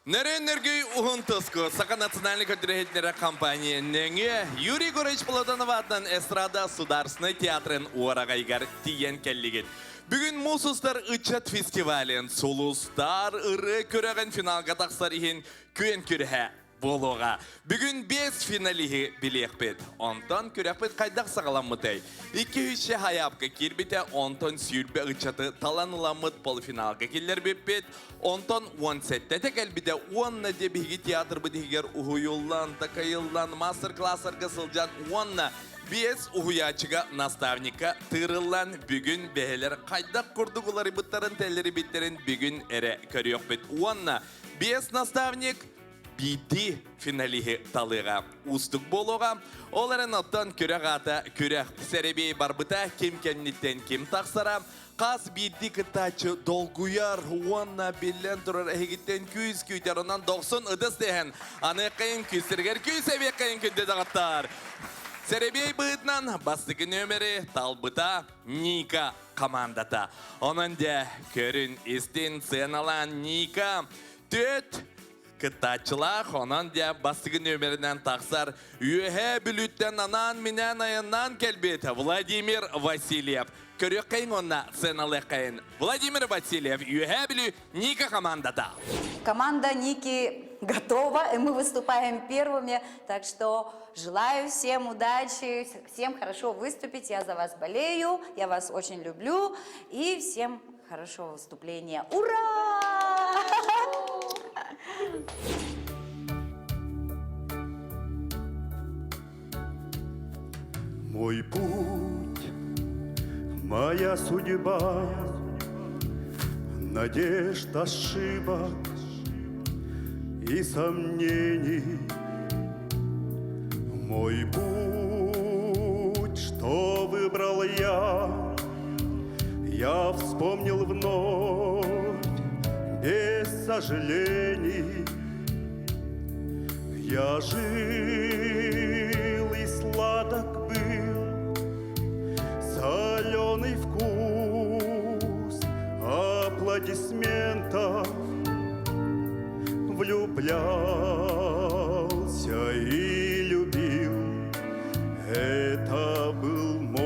Неренергей угунтуску Сака национальный контрагентная компания Ненге Юрий Горович Полотановатан эстрада Сударственный театрын уарагайгар тиен келлигит. Бүгін Мусустар Ичат фестивален Сулустар ыры көреген финалга тақсар ихин күйен көріхе болуға. Бүгін 5 финалиги білекпет. Онтан көрекпет қайдақ сағаламытай. 2-3 хаяпқа кербете онтан сүйірбе Ичаты таланыламыт полуфиналға келер беппет. Онтан 17-те текелбіде 10-на дебігі театр бідігер ұхуюллан, такайыллан, мастер-классарға сылжан 10-на Бес уhuячыга наставника тырыллан бүгін бәхелер қайдақ күрдігулары бұттарын тәлері біттерін бүгін әрі көріек бет. Уанна, бес наставник бейді финалиге талыға ұстық болуға. Оларын оттан көрек ата, көрек сәребей барбыта, кем кәннеттен кем тақсара. Қас бейді кітачы долгуяр, уанна белен тұрар әйгіттен күйіз күйтерінен 90 ұдыс деген. Аны қайын күйсіргер күйсәбе қайын күнде дағыттар. Сәребей бұйтнан бастығы нөмірі талбыта Ника командата. Онында көрін істен сеналан Ника төт кітачылақ. Онында бастығы нөмірінен тақсар үйе бүліттен анан менен айыннан келбет Владимир Васильев. Көрек қайын онна сеналы қайын. Владимир Васильев үйе бүлі Ника командата. Команда Ники готова, и мы выступаем первыми, так что желаю всем удачи, всем хорошо выступить, я за вас болею, я вас очень люблю, и всем хорошего выступления. Ура! Мой путь, моя судьба, надежд, ошибок и сомнений. Мой путь, что выбрал я вспомнил вновь без сожалений. Я жил и сладок был соленый вкус аплодисментов, влюблялся и любил. Это был мой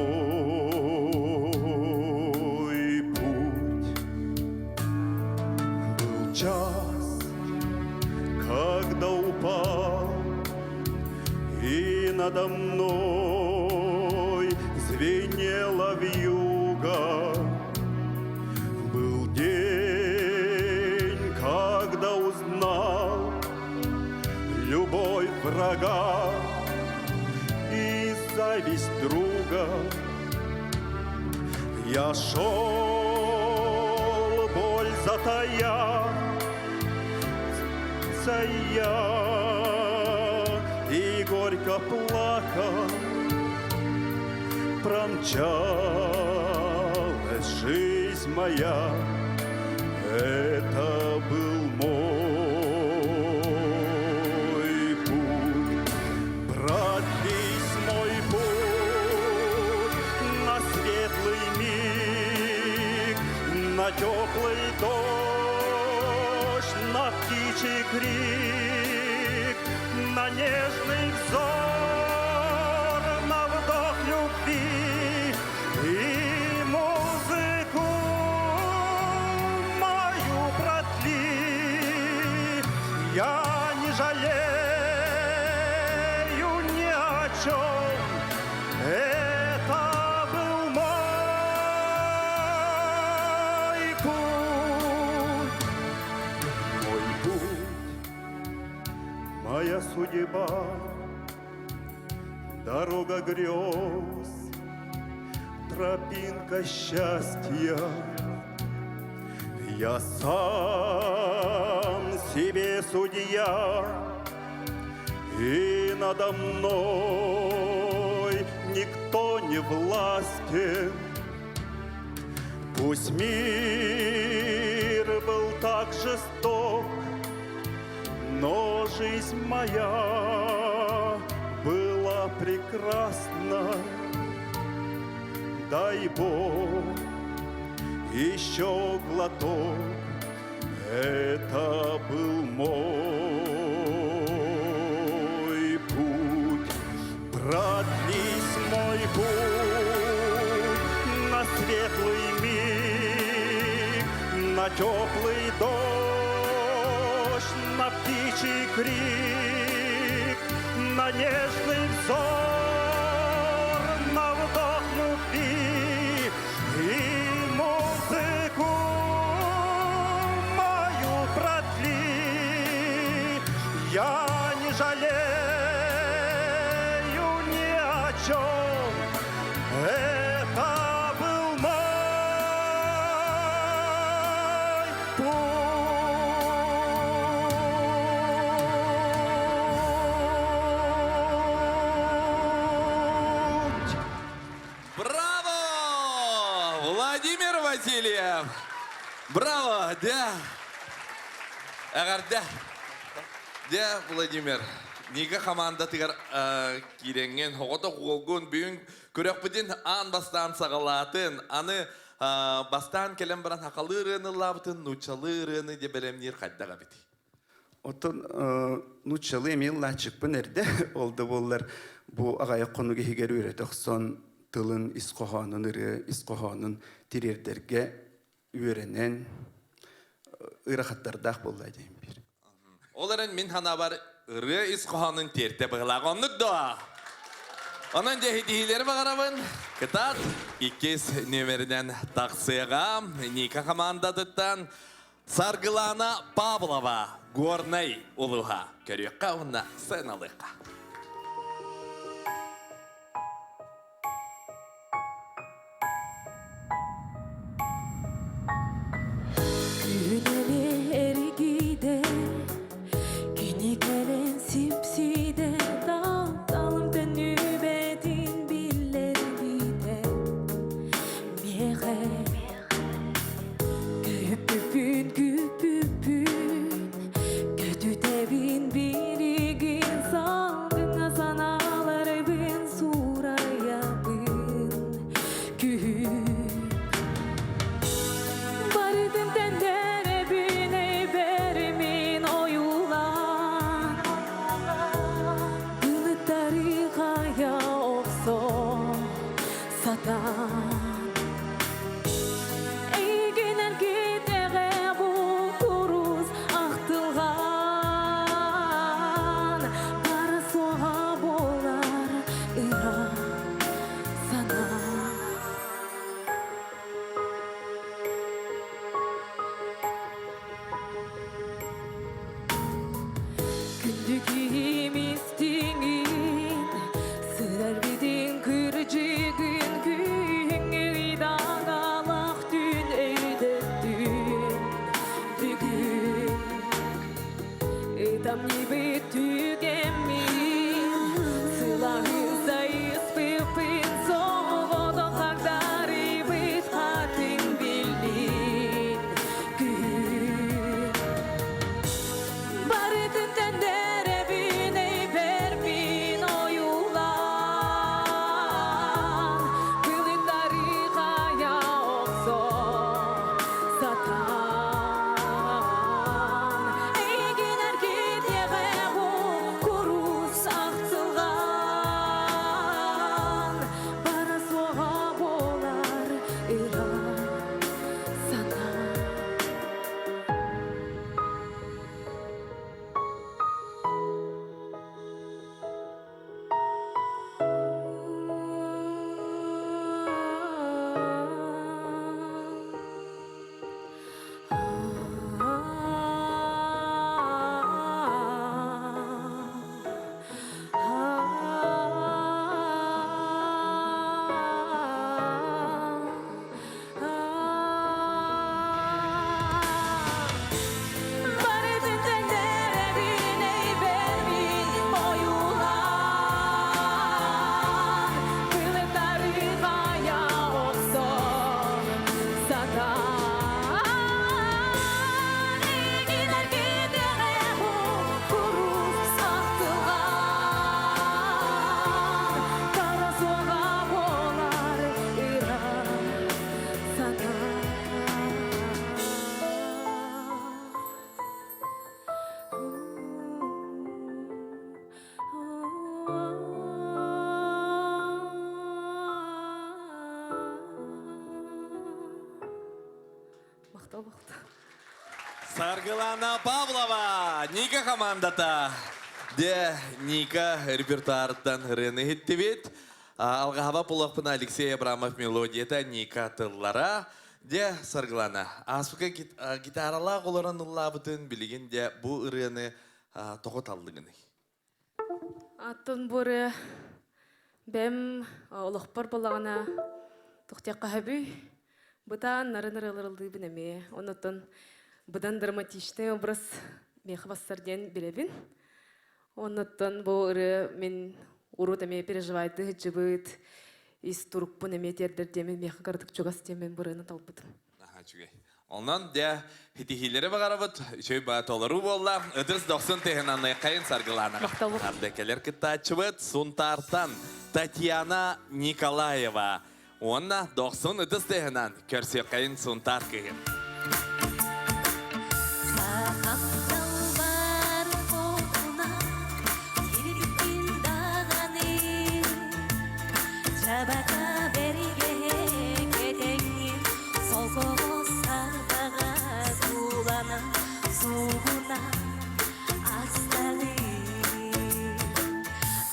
путь. Был час, когда упал, и надо мной звенела вьюга. Был день, когда узнал любовь врага и зависть друга. Я шел, боль затая, и горько плакал. Промчалась жизнь моя, это был мой путь. Брат, весь мой путь на светлый миг, на теплый дождь, на птичий крик, на нежный взор, на вдох любви и музыку мою протли. Я не жалею ни о чем. Это был мой путь. Мой путь, моя судьба, дорога грез, тропинка счастья. Я сам себе судья, и надо мной никто не властен. Пусть мир был так жесток, но жизнь моя была прекрасна. Дай Бог еще глоток Это был мой путь. Продлись мой путь на светлый миг, на теплый дождь, на птичий крик, на нежный взор, на вдох любви и музыку мою продли. Я не жалею ни о чем. Это был мой путь. Браво! Владимир Васильев! Браво! Да! Ағар, да! Да, Владимир. Неге команда тигер киренген, хоғыта құғылғын бүйін көрек бұден ан бастан сағалатын, аны бастан келем баран хақалырыны лабытын, нучалырыны де білемнер қайдаға біті. Отон нучалы емел лачықпын әрді олды болар бұ ағайы қонуға хегер өретіқ сон тылын исқоғанын ұры, исқоғанын тирердерге өренен ұрақаттардақ болай дейін бір. Оларын мен хана бар ұры исқоғанын терте бұғылағанлық доа. Onun cehidihleri bakarabın. Kıtat 2 nömerden taksığa Nika komandadıktan Sargılana Pavlova Gornay uluğa körüyor kavuna senalıqa. Güneli ergide, güne gelen sipside, dalım dönübedin billergide. Mere, güpüpün güpüpün, kötü devin birigin, salgına sanaları bin suraya bin, Barıdın tendere bine berimin oyulan Ilıtları kaya okso satan Eyginen gitege bu kuruz ahtılgan Kara soğa bolar ıra sana Gündüküm istingin Sırar bidin kırıcı gün Мақтал бақты. Саргылана Павлова, Ника командата. Де Ника репертуардан рыны хиттебет. Алғаба пулақпына Алексей Абрамов мелодията Ника тыллара. Де Саргылана. Аспыка гитарала қолыран ұллабытын білеген де бұл рыны тоқыт алдығыны. Аттон бұры бәм олықпар болағына тоқтияққа әбі. Бұтан нарын-нырылырылды бінеме. Онытын бұдан драматичный образ меқі бастарден білебін. Онытын бұл ұры мен урут эме переживайды жыбыт из туруппун эме тердердемен меха кардык жогас темен бурыны талбыт. Ondan de hitihilleri bakarabıt, şöy batolları bolla, ödürs 90 tehenanlıya kayın sargılana. Maqtalıq. Ardekeler kıtaçıbıt, Suntartan, Tatyana Nikolaeva. Onna 90 ödürs tehenan, körse kayın Suntar kıyın. Жабака берге кетеңи солкого сарбага сулана сугуна астаны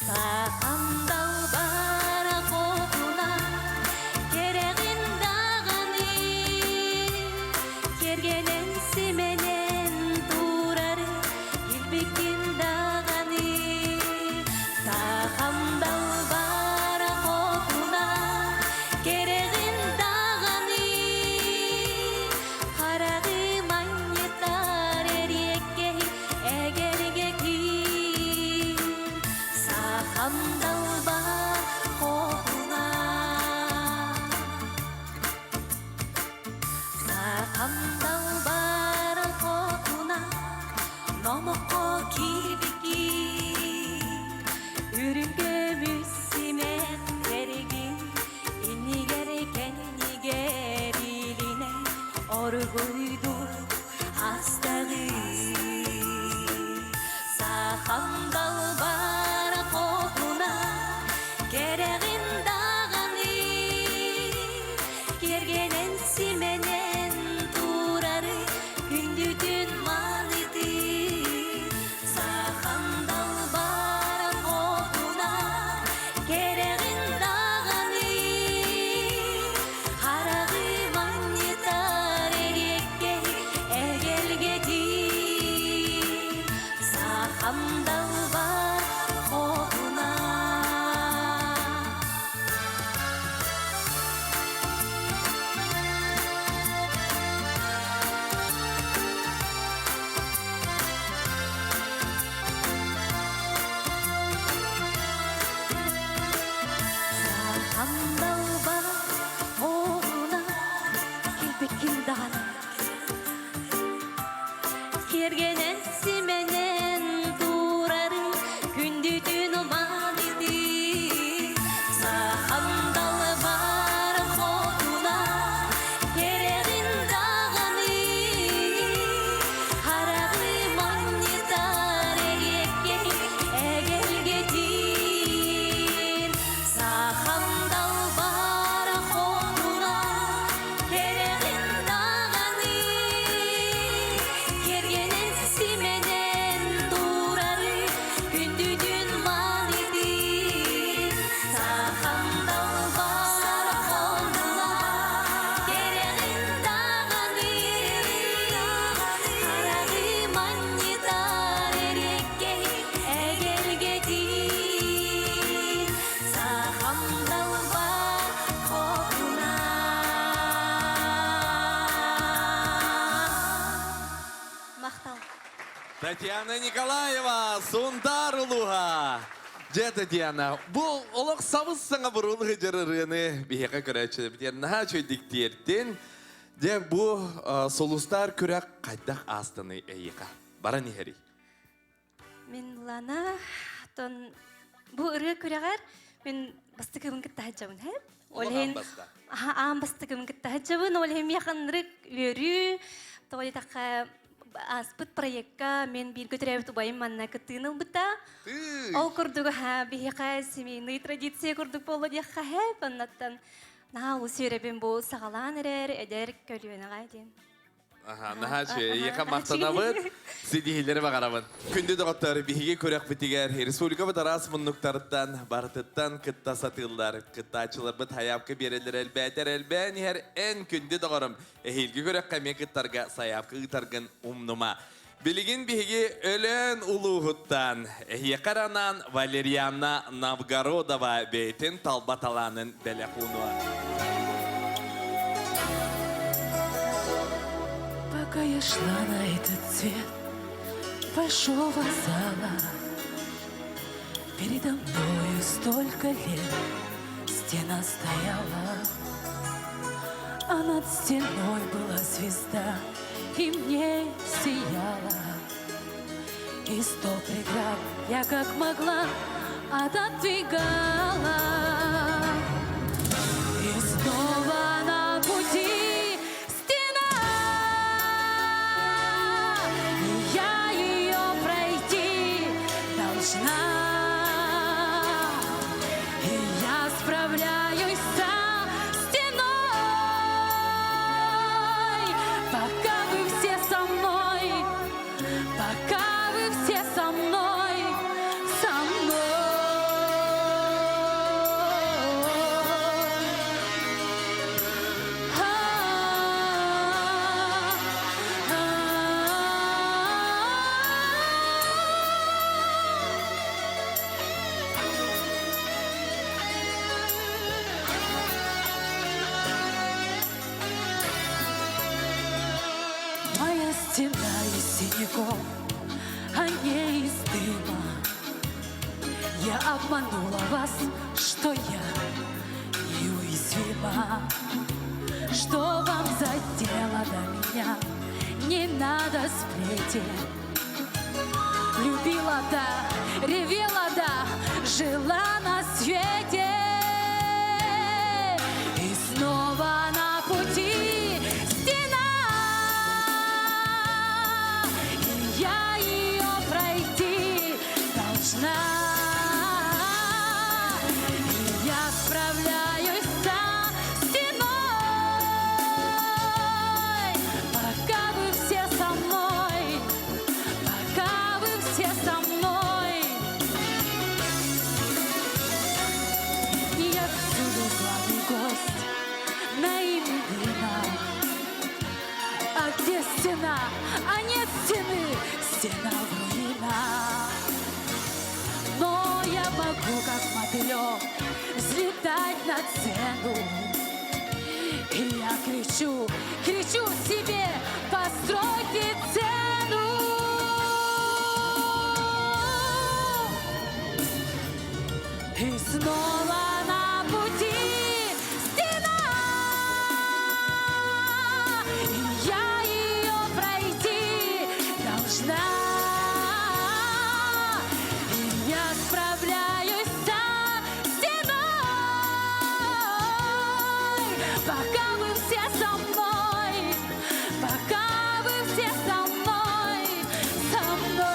сахамдал бара kokuna керегин даганы кергенен сименен турары илбекин даганы сахамдал Orguydu hastalığı Sahamdal bara kokuna Keregin dağını Kergenen simenen turarı Gündüdün malıydı Sahamdal bara kokuna Keregin dağını Harağı manyetar Sahamdal var kokuna Sahamdal var kokuna Kilbekin dağına Kergenen simenen turarı gündüdün uman idi Sahamdal var kokuna keregin dağını Harağı manyetar egelgetin Sahamdal var kokuna keregin dağını Kergenen simenen durarı gündüdün mal idi Sahamdal var kokuna keregin dağını Harağı manyetar egelgetin Sahamdal var kokuna Мақтал. Татьяна Николаева, Сунтар Улуға. Же, Татьяна, бұл олық сабыз саңа бұрылығы жарырыны бейеқа көрәтші бітер наға чөйдіктерден. Же, бұл солустар көрәк қайдақ астыны әйіға. Бара нехері? Мен лана тон бу ыры күрәгәр мен бастыгым киттәҗәбен һәм Олған баста. ам бастыгым киттәҗәбен ол һәм якынрык өрү толи такка аспыт проектка мен бир көтөрәб тубайым манна кытыныл бута ол курдуга һә бихәка семейный традиция курдук болу дияка һәп аннаттан на ул сөйрәбен бу сагалан эрер эдер көлүнә гайден Ага, нахачы, ека мақтанабыт, сидихилері бағарабын. Күнді доғыттары бігеге көрек бітігер, республика бұдарас мұннықтарыттан, барытыттан кытта сатылдар, кыттачылар бұт хаяпқы берелер әлбәтер әлбән, ер ән күнді доғырым, әхелгі көрек қаме кыттарға саяпқы ұтарғын умнума. Білігін бігеге өлін ұлығыттан, әхеқаранан Валерьяна Новгородова бейтін талбаталанын бәләқуынуа. Пока я шла на этот цвет большого зала, передо мною столько лет стена стояла, а над стеной была звезда и мне сияла. И 100 преград я как могла отодвигала. И снова на пути стена, и я ее пройти должна. И я справляюсь со стеной, пока вы все со мной, пока вы все со мной, со мной. Моя стена из синяков, а не из дыма. Я обманула вас, что я неуязвима, что вам за дело до меня, не надо сплетен. Любила, да, ревела, да, жила на свете. И снова на пути стена, и я ее пройти должна. И я справляюсь со стеной, пока вы все со мной, пока вы все со мной. И я всюду главный гость на имя дыма. А где стена? А нет стены, стена в руинах. Но я могу, как мотылек, взлетать на цену. И я кричу, кричу себе, постройте цену. И снова на пути стена, и я ее пройти должна. И я справляюсь со стеной, пока вы все со мной, пока вы все со мной, со мной.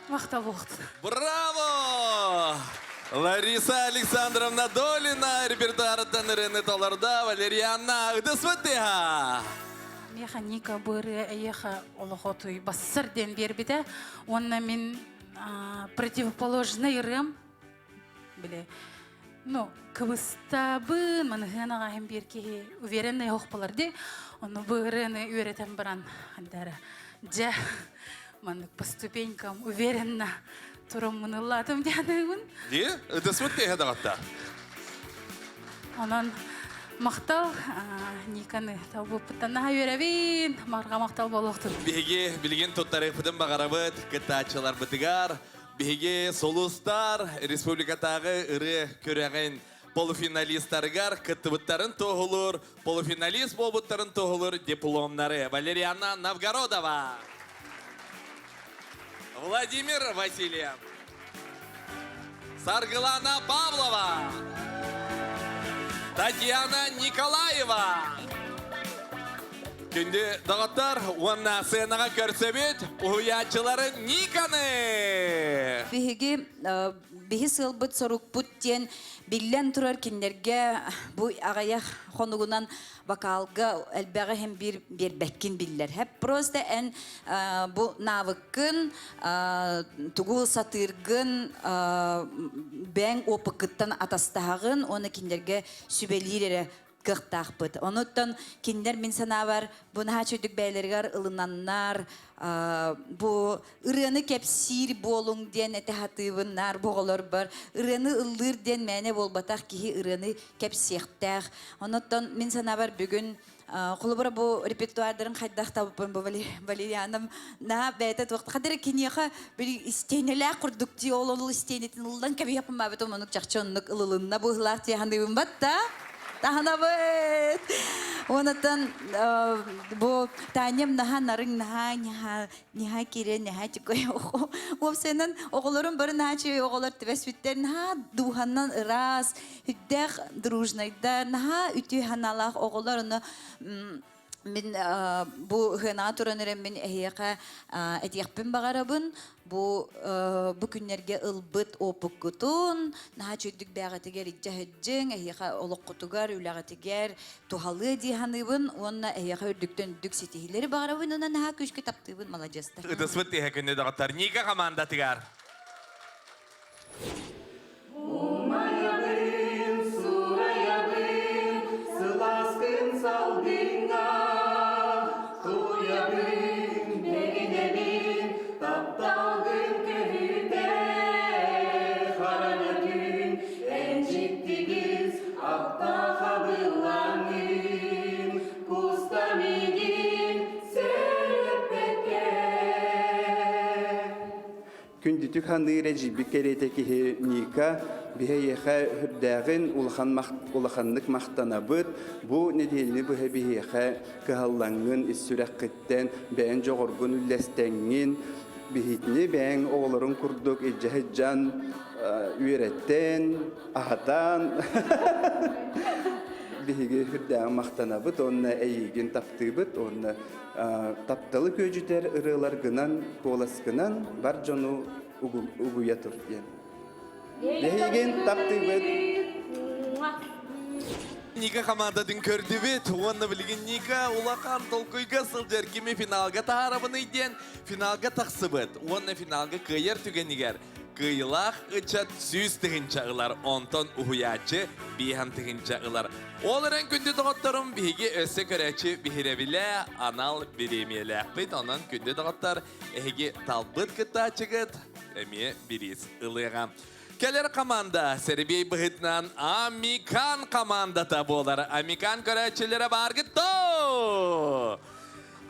Мақтау болғды. Браво! Лариса Александровна Долина, репертуарыттан іріні толарда, Валерьяна Ыдысвыттыға. Механика быры эйеха олохотуй бассырден бербиде. Онна мен противоположный рым. Биле. Ну, кыбыстабын, манхена гайм берки уверенный хохпаларды. Оны бырыны үйретен баран дара. Жа, ман по ступенькам уверенно турам мыналладым дядыгын. Ди? Ыдысвыттыға дағатта. Онан мақтал никаны табып тана үйрәбин, марга мақтал болуқтыр. Беге білген тоттары бұдын бағарабыт, кыттачылар бұтығар, беге солустар, республикатағы ұры көрәген полуфиналисттаргар кыттыбыттарын тоғылыр, полуфиналист болбыттарын тоғылыр дипломнары. Валерьяна Новгородова. Владимир Васильев. Саргылана Павлова. Татьяна Николаева. Күнді дағыттар, онна сценаға көрсөбет, уячылары Никаны. Биһи сылбыт сорук тен биллен турар киндерге бу агая хонугунан вокалга элбеге hem bir беккин биллер. Хеп просто бу навыкын тугу сатыргын бәң опыкыттан атастагын оны киндерге сүбелирере кыктакпыт. Онуттан киндер мин санабар буна чөйдүк бәйлергар ылынаннар бу ырыны кепсир болуң ден этехатыбыннар боголор бар. Ырыны ыллыр ден мәне болбатак кихи ырыны кепсехтах. Онуттан мин санабар бүгүн Кулубура бу репертуардарын хайдах табыппын бу Валерианым на бәйтет вакыт кадер кинеха бир истенелер курдук ди олол истенетин ылдан кеби япым ба бетон монук чакчонлук ылылынна бу хлар тиһандыбын батта. Таханабыт. Онотан бу танем наха нарың наха кире наха чикой. Опсенен оголорун барын наха оголор тибесвиттер наха духаннан раз хүддэх дружнайдар наха үтү ханалах оголорunu Min bu hına turanırım min ehiyaka etiyakpın bağarabın bu günlerge ılbıt opukutun naha çöydük bağatıger idcahedcin ehiyaka oluk kutugar ülağatıger tuhalı dihanıbın onna ehiyaka ördükten dük sitihleri bağarabın ona naha köşkü taptıbın malacastar. Ыдысбыт тиһэ күнді дағыттар. Ника команда тигар. Күндүтүк ханны режиби керетеки Ника бихейеха хүрдәгин улаханнык мактанабыт бу неделни бу бихейеха кыһаллангын иссүрәккеттен бәен жогоргун үлләстәңгин бихитни бәен оголорун курдук иҗҗаһҗан үйрәттен ахатан биһиге хүрдәгин мактанабыт онна әйигин таптыбыт онна тапталы көжүтер ырылар гынан коласкынан бар жону угуя тур ден. Биһиген таптыбыт. Ника командадың көрді бет, оны білген Ника улақан толкойға сылдер кеме финалға тағарабын иден, финалға тақсы бет. Оны финалға күйер түгенігер. Кыйлах ычат сүз тыгынча ылар, онтон уhuячы бихан тыгынча ылар. Оларын күнді доғыттарым биге өсі көрәчі бихиребілі анал биремелі әқпет. Онын күнді доғыттар әйге талбыт кыта чығыт, әме біріз ылыға. Келер команда Сербей бұғытнан Амикан командата болар. Амикан көрәчілері барғытто!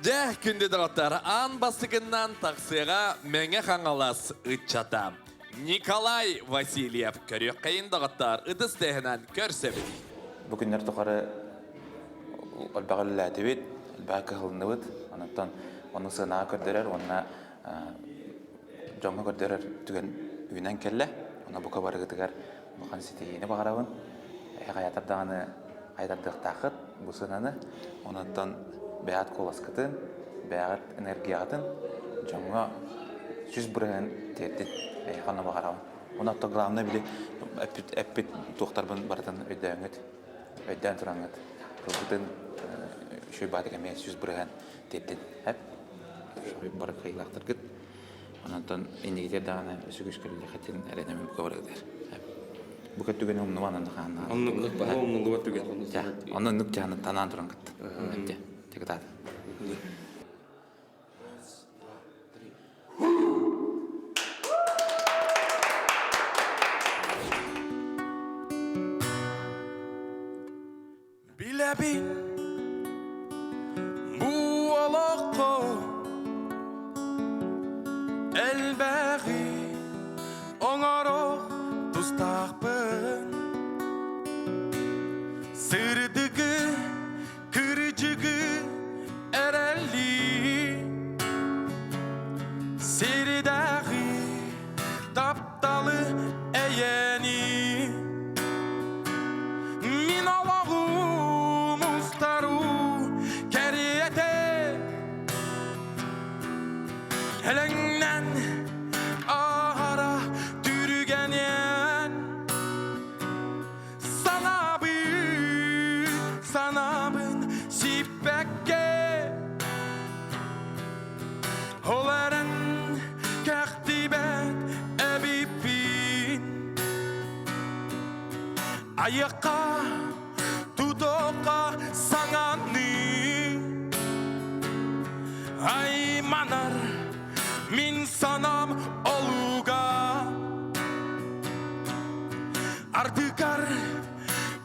Дәх күнді доғыттар ан бастығынан тақсыға мәңе қаңалас ұтчата. Николай Васильев көрек қайын доғыттар ұдыс дәхінен көрсебін. Бүгіндер тұқары әлбәғілі әтебет, әлбәғі қығылыны бұд. Оның сығынаға көрдерер, онына жоңға көрдерер түген үйінен келі. Ona bu kabarı gıdıgar bukan siteyini bağırabın. Hayatardağını hayatardıq taqıt bu sınanı. Ondan beyat kolas kıtın, beyat enerjiya kıtın. Jonga süz bırağın terdin. Hayatına bağırabın. Ona da glavna bile epit toxtarbın barıdan ödəğіңət. Ödəğən turağınət. Kılgıdın şöy badı kəmeye süz bırağın terdin. Hep şöy barı qeylaqtır gıt. Ondan enegiter dağına sügüş körülü xətin ələnəmin bu qabarıqdır. Bu kət tügən umnuvanın xanına. Umnuva tügən. Onun nük canı tanan duran qıt. Tek dadı. Biləbin bu oloqo Elbəği oңaro tustaqpın Sırdıgı kırıcıgı Elengnen ahara dürgenen sanabın sipekke Olaren kaktibet ebipin Ayaka tutoka sangani Ay manar min sanam oluga Ardıkar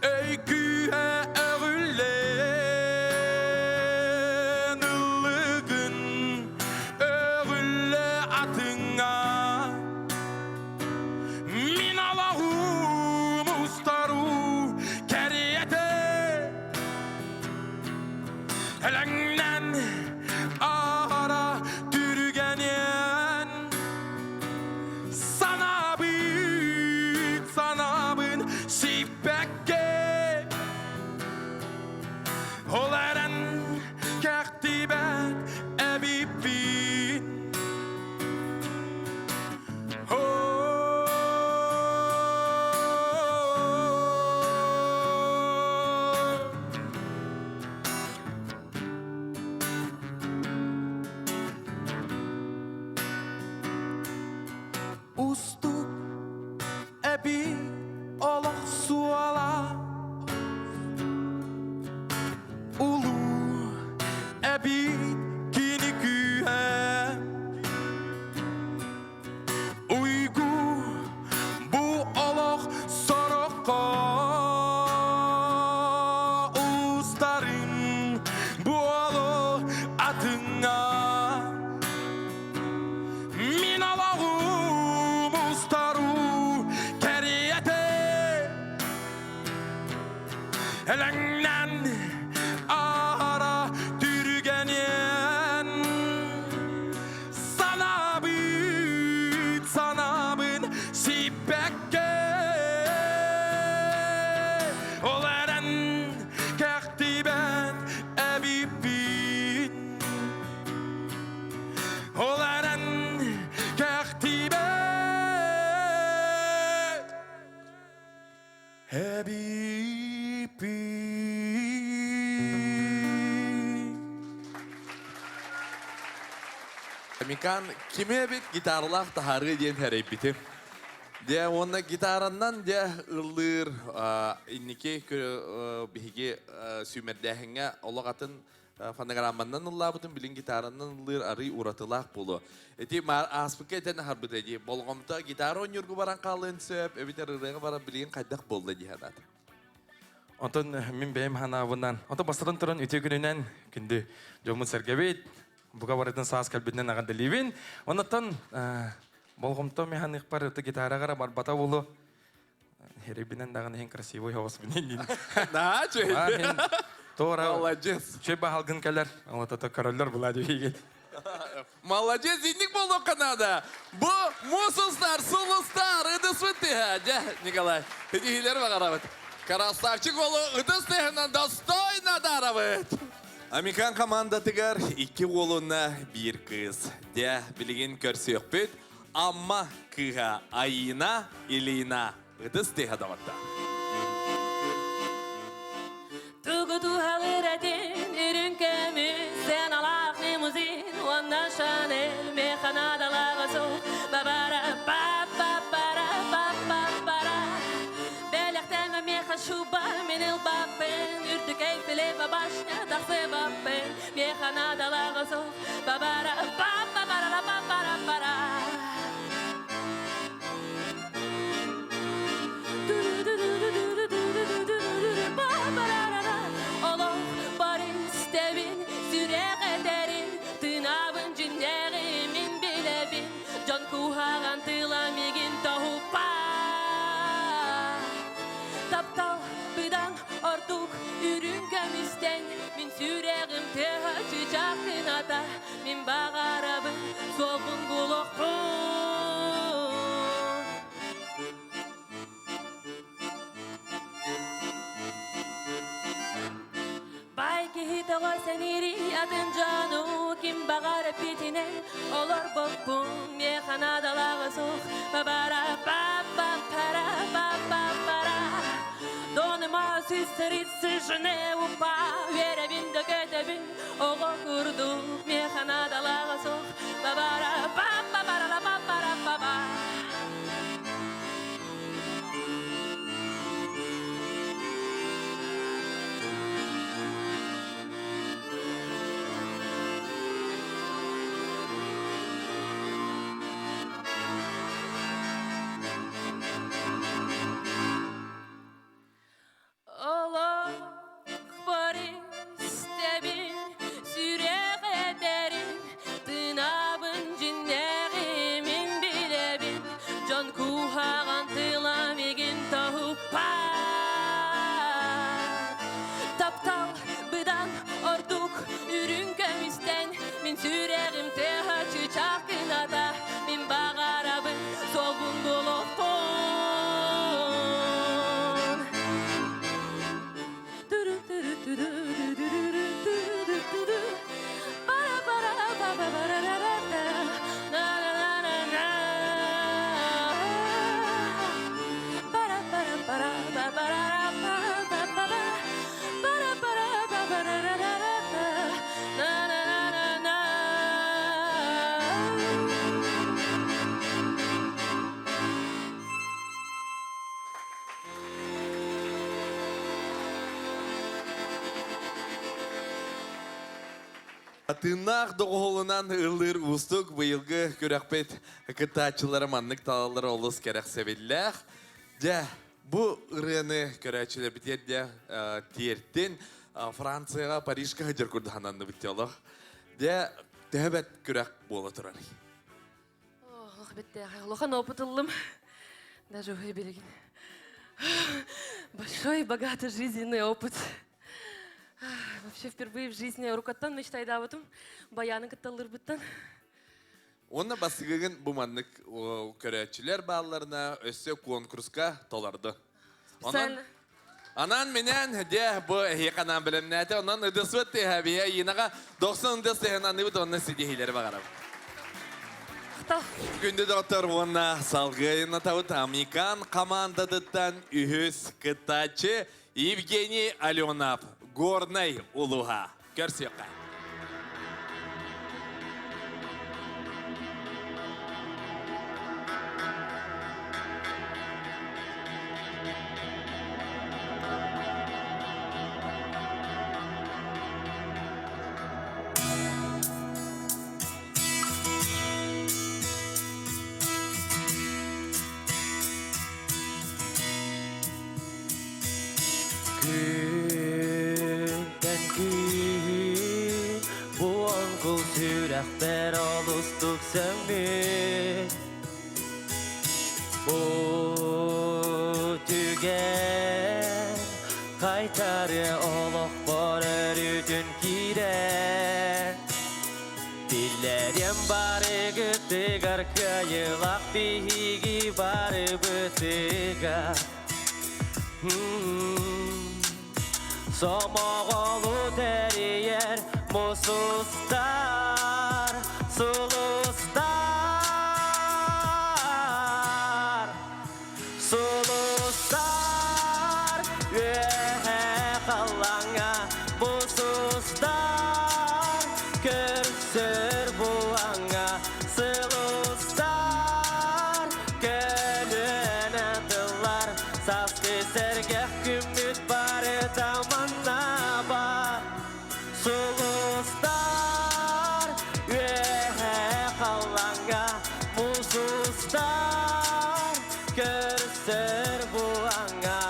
öyküye örülen ıllıgın örüle atına Min Allah'um ustaru keriyete Elengnen ahara dürgenen sanabın sipekke Olaren kaktibet ebipin Ustuk ebi olak suala Ulu ebi kini gühe Uygu bu olak sorokka Ustarın bu olu adına Min Allah'um ustaru keriyete Elengnen ahara dürgenen sanabın sipekke Olaren kaktibet ebipin Olaren kaktibet ebipin Mikan kime bit gitarlar taharı diyen hereybitim. De ona gitarandan de ılır inniki bihigi sümerdehenge olaqatın fanagrammandan ılla butun bilin gitarandan ılır arı uratılaq bulu. Eti mar aspık eten harbıt edi. Bolğamta gitar oynurgu baran qalın söp, ebiter ırığı baran bilin qaydaq boldu dihadat. Onton min benim hanavından. Onton bastırın turun ütü gününden kündü jomun sergebit. Buka varetin saas kalbinden akan delivin. Onton bolğamta mehan iqbar ütü gitara gara barbata bulu. Heribinen dağın en krasivoy havas binin. Nah, cuy. Tora. Молодец. Çöp halgın keller. Allah tata karalar buladı iyi. Молодец, инник болдық Канада. Bu Мусустар, Сулустар, ыдыс өтті. Николай, хидихилер бағарабыт. Красавчик болу, ыдыс тегінен достойно дарабыт. Американ команда тігер 2 олуна 1 кыз. Де білген көрсі өкпет. Amma kıha ayına ilina. Ыдыс теға даватта. Tugu tuhalı redin, ürün kemiz, sen alak limuzin, ondan Chanel, mekanadalar soğuk, babara, babara, babara. Belekten ve mekan şuba, menil bapen, ürtük eyfile babaşna, dağsı bapen, mekanadalar soğuk, babara, babara, babara. Min bağarabı soğun buluqun Bay ki hita Ogo seniri atın canu kim bağar bitine olur bopum ye kanadalağı soğuk babara baba para baba para donuma süsteritsiz ne upa verebinde götebin ogo kurdu ye kanadalağı soğuk babara baba para baba baba Allah baris tebin sürek ederim tınabın cinlerimin bilebin can kuhagan tılamigin tahupa taptal bıdan orduk ürün kömüsten min süreğim teha çıçakın ata min bağarabın solgun dolopon Тынақ доғолынан ылыр устук быйылгы көрәкпет кытачылары маннык талалары олыс керек себелләх. Дә, бу ырыны көрәчілер бітер дә тиерттен Францияға, Парижға хәдер күрді хананны бітті олық. Дә, тәбәт көрәк болы тұрар. Ох, бітті, лохан опытылым. Даже уже берегин. Большой, богатый жизненный опыт. Вообще впервые в жизни рукоттан мечтай даватым, баяны кытталыр бұттан. Онна басығығын бұ маннык көрәчілер балаларына өсі конкурска толарды. Специально. Анан менен де бұ хейқанан білімнәті, онан үдісвет тейхәбия, енаға 90 үдіс тейханан үдіс онна сидихилері бағарам. Қытал. Күнді доктор онна салғайына тауыт Американ командадыттан үхіс кытачы Евгений Аленов. Горный улуға. Көрсеққа. Sürekler olustuk sen Bu tügen Kaytarı oluq bor örüdün kire Dillerim barı gıtıgar Kayılaq bihigi barı bıtıgar Somoğolu teriyer Musustar, sulustar Sulustar, kalanga Musustar, körsür buanga Sulustar, gönlün adılar Saz kesergeh kümmüt barı damanna var Sulustar, kalanga Musustar, körsür buanga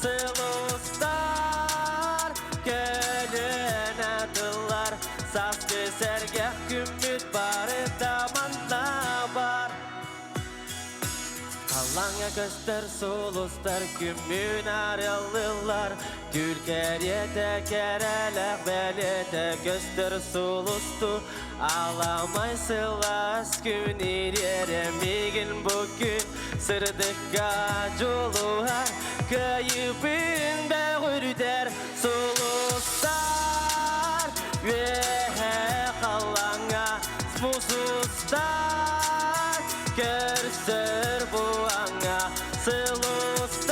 Sulustar, gönlün adılar Saz kesergeh kümmüt barı damanna var Kalanga göster sulustar kümmün arıllılar Gülkeriye tekerelek belete göster sulustu Alamay sılas gün ireremigin bugün Sırdıkka joluha kayıbın bağırder Sulustar Сулустар көрсөр буаңа сылустар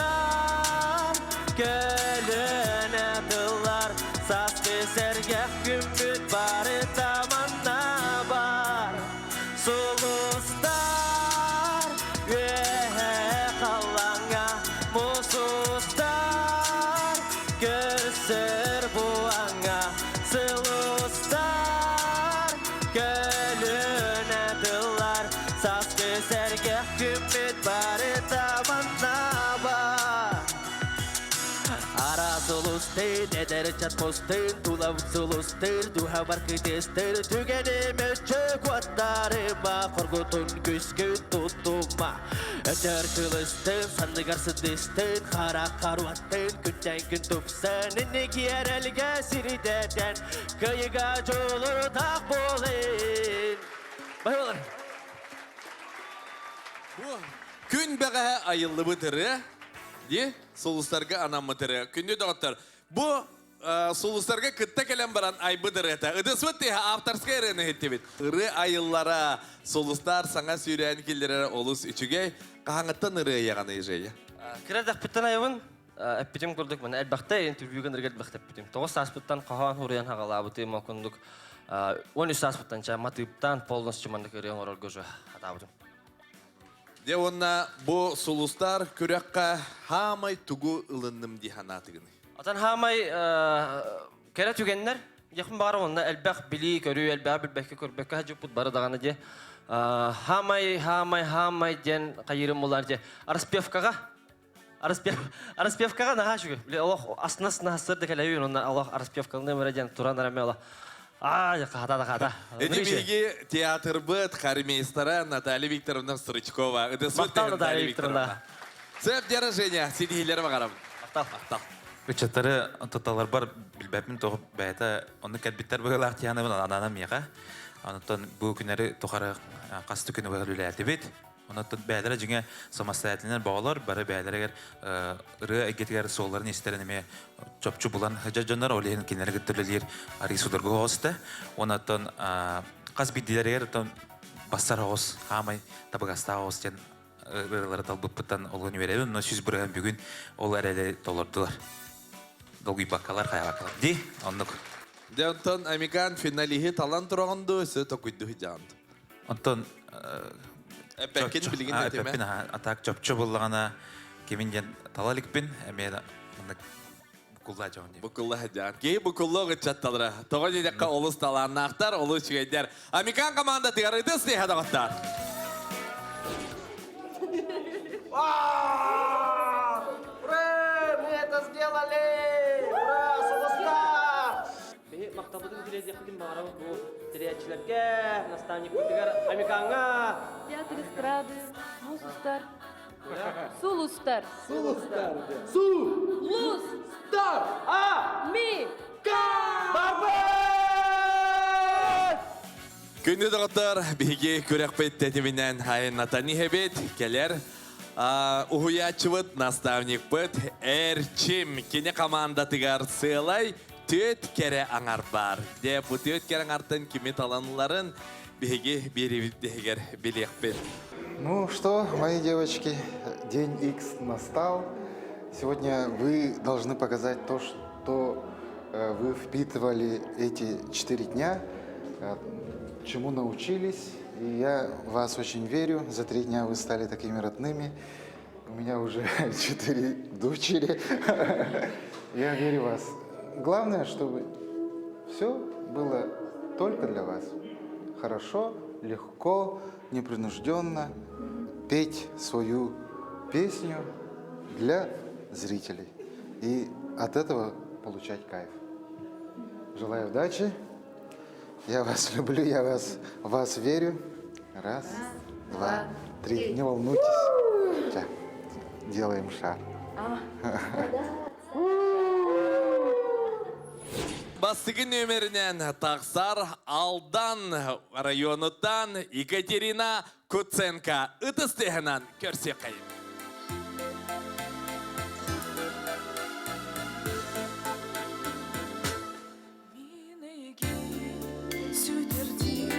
көліне дылар сас кесерге күмбіт бары таманна бар сулустар қалаңа мұсустар көрсөр буаңа сылустар көліне дылар сас кесерге күмбіт бары таманна бар Ара солустыр, дедер чатмостыр, тулав солустыр, духа баркытестыр, түгенеме чөк ваттарыма, коргутун күскү тутума. Өтөр кылыстын, сандыгар сыдыстын, қара қаруаттын, күнтен күн тупсын, иннеки әрелге сиридетен, кыйыга жолу тақ болын. Бай болар. Күн бәғі айылы бұтыры, солустарға анамытыры. Күнде доғыттар. Бұ солустарға күтті кәлем баран ай бұдыры әті. Үдіс бұтты авторскай әріні хетті бет. Үрі айыллара солустар саңа сүйрән келдері олыс үчіге қағаңыттан үрі яғаны ежейі. Кірәдік біттін айывын, әппетім көрдік мұны әлбақта интервьюген іргет бәқті әппетім. 9 саспыттан қаған хұриян хағала бұтым оқындық. 13 саспыттан жа матыптан полнос чыманды көрген орал көжі атабыдым. Де онна бұ солустар көрекқа хамай тугу ылынным диханатығын. Atan hamay kere tügenler yakın bağır onunla elbaq bili körü elbaq bilbekki körbekki hacı put barı dağını diye hamay diyen kayırım olar diye Araspevkaga naha şükür. Allah asnasına hasırdık eleviyon ondan Allah Araspevkalı'nda ömre diyen turan arame Allah. Ya kahada. Эти биги театр быт, хармейстера Наталья Викторовна Стрычкова. Это Мақтау Наталья Викторовна. Сэп день рождения, сидихилер бағарам. Мақтау. Үчеттері тұталар бар білбәпін тоғып бәйті, оны кәтбіттер бұғылақ тияны бұны ананам еға. Онытын бұл күнері тұқары қасты күні бұғылы әлді бет. Онытын бәйлері жүңе самастаятылынар бағалар, бары бәйлерігер ұры әгетігер солларын естерінеме чопчу бұлан ғажа жондар олейін кенері күттірлер ари судырғы ғосты. Онытын қас бейділерігер бастар ғос, хамай табығаста ғос ден ұрылары талбыппыттан олғын веребін, но сүз бұрған бүгін ол әрелі толырдылар. Долгий бакалар, қая бакалар. Ди, оннық. Де онтон американ финалиhi талан тұрағынды өсі тоқыйды жанды. Онтон... Әпәккен білген әтеме? Әпәккен атақ чөпчө болғана кемін ден талалікпін, әмейді бұқылла жауын дем. Бұқылла жауын. Кей бұқылла ғытчатталыра. Тоғы дедекқа олыс таланын ақтар, олыс шүгейдер. Американ команда тығарыды істей хадағыттар. Мы это сделали! Ура, солустар! Мақтабыдың дилезе қылдың бағарау бұл тіриятчілерге, наставник өтігер Амиканға. Театр эстрады, мусустар. Сулустар. Солустар! Лустар. Ми. Күнді дұғыттар, бігі көрек беттетімінен хайын Натани хебет, келер. Ухуячывыт, наставник быт, әрчим, кене команда тығар сылай, төт кере аңар бар. Де бұ төт кере аңартын кеме таланыларын бігі беревіздегер білек бет. Ну что, мои девочки, день X настал. Сегодня вы должны показать то, что вы впитывали эти 4 дня, чему научились. И я в вас очень верю. За 3 дня вы стали такими родными. У меня уже 4 дочери. Я верю в вас. Главное, чтобы все было только для вас. Хорошо, легко, непринужденно петь свою песню для зрителей. И от этого получать кайф. Желаю удачи. Я вас люблю, я в вас верю. 1, 2, 3. Не волнуйтесь. Сейчас делаем шар. Бастығы нөмірінен тақсар Алдан районуттан Екатерина Куценко ұтыстығынан көрсе қайын. Sütürdi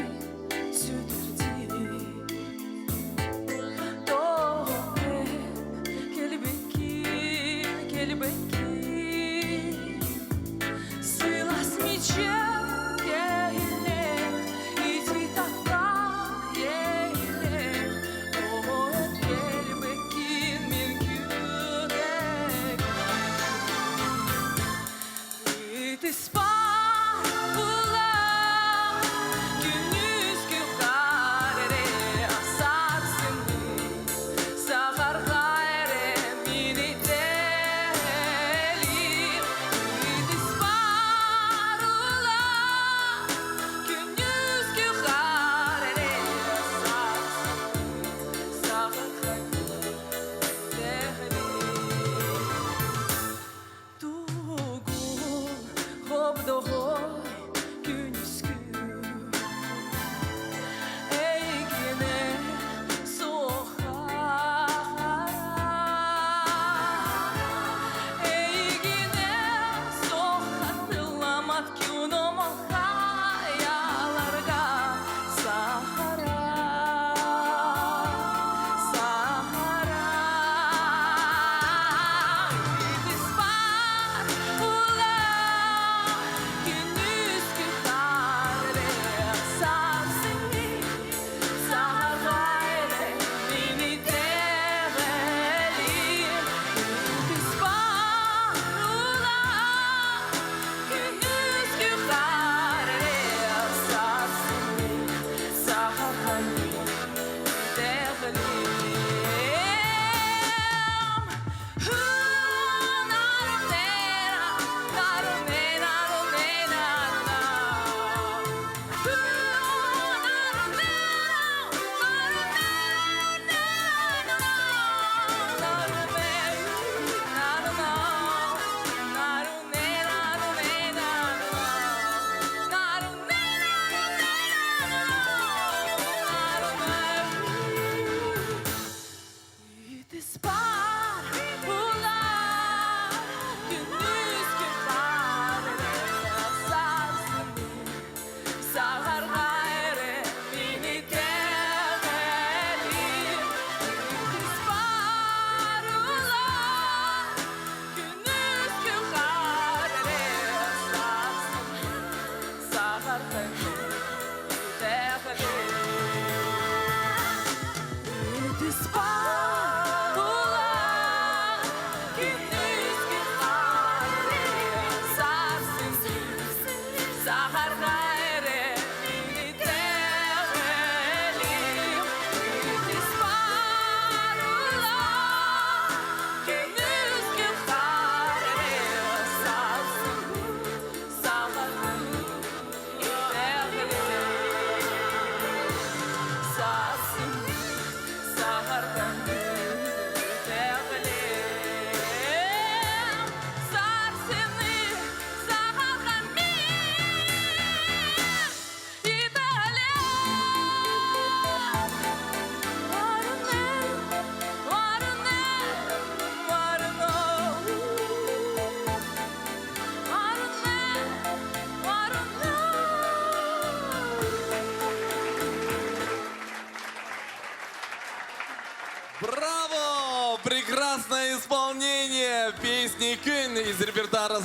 Браво! Прекрасное исполнение песни «Кын» из репертуара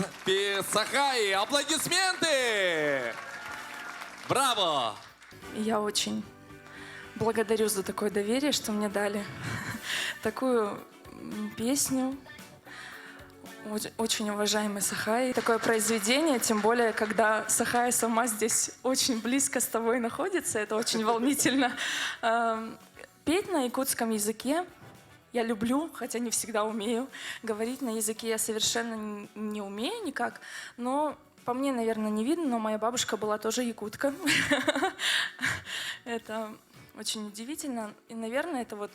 Сахаи. Аплодисменты! Браво! Я очень благодарю за такое доверие, что мне дали такую песню. Очень уважаемый Сахай. Такое произведение, тем более, когда Сахай сама здесь очень близко с тобой находится, это очень волнительно. Петь на якутском языке я люблю, хотя не всегда умею. Говорить на языке я совершенно не умею никак, но по мне, наверное, не видно, но моя бабушка была тоже якутка. Это очень удивительно. И, наверное, это вот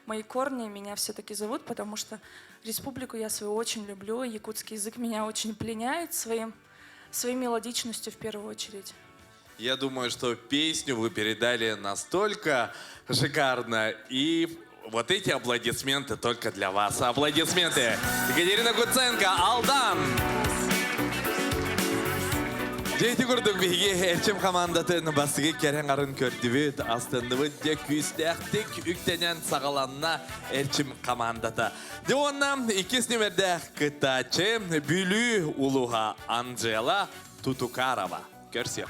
мои корни меня все-таки зовут, потому что республику я свою очень люблю. Якутский язык меня очень пленяет своей мелодичностью в первую очередь. Я думаю, что песню вы передали настолько шикарно. И вот эти аплодисменты только для вас. Аплодисменты. Екатерина Куценко, Алдан. Жейті күрдік бейге әрчім командатын басығы кәрен арын көрдібіт, астындыбыт де күстәқтік үктенен сағаланна әрчім командаты. Де онна икес нөмерді кытачы бүлі улуға Анжела Тутукарова. Көрсек.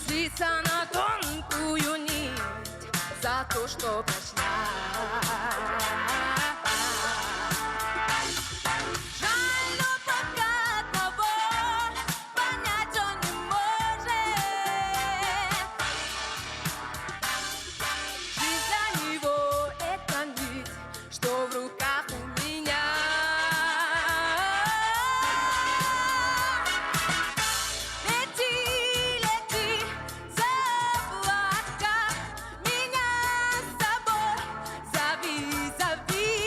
Злится на тонкую нить за то, что прошла. Жаль, но пока одного понять он не может. Жизнь для него это нить, что в руках у меня. Зови, зови.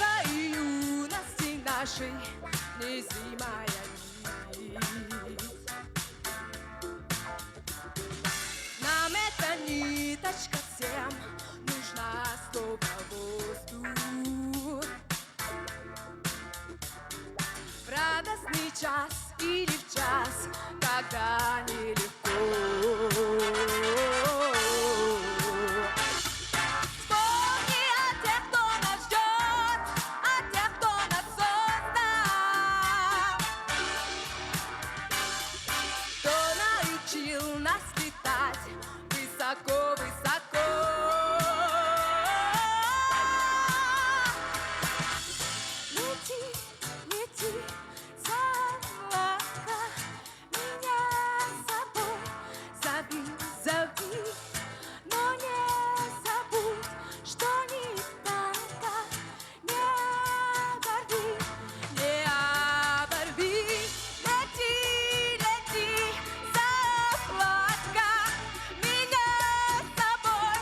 детства и юности нашей незримая нить. Нам эта ниточка всем нужна, словно воздух. В радостный час или в час, когда нелегко. Вспомни о тех, кто нас ждет, о тех, кто нас создал, кто научил нас летать высоко-высоко. Лети, лети, облака, меня с собой зови, зови, но не забудь, что не танка, не оборви, не оборви. Лети, лети, облака, меня с собой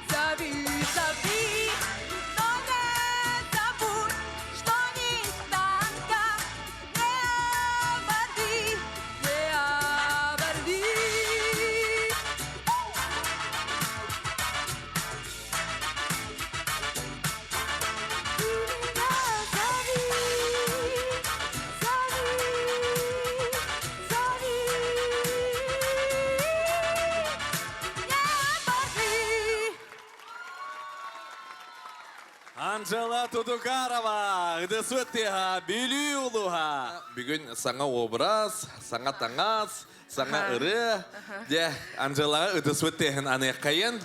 зови, зови, но не забудь, что не танка, не оборви, не оборви. Ты меня зови, зови, зови, не оборви. Анжела Тудукарова, Ыдысвыттыға, Билүй улуға. Бүгін саңа образ, саңа таңас, саңа ыры. Де, Анжелаға Ыдысвыттыған аныққайын.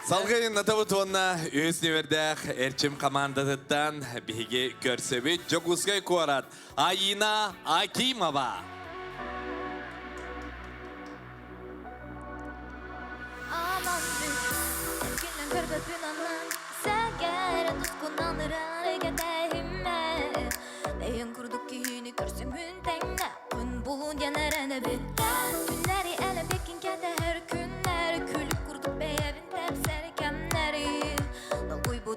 Салғайын натавытуынна өсневердәқ әрчім командатыттан бігі көрсөбіт Жокускай Куарат Айна Акимова.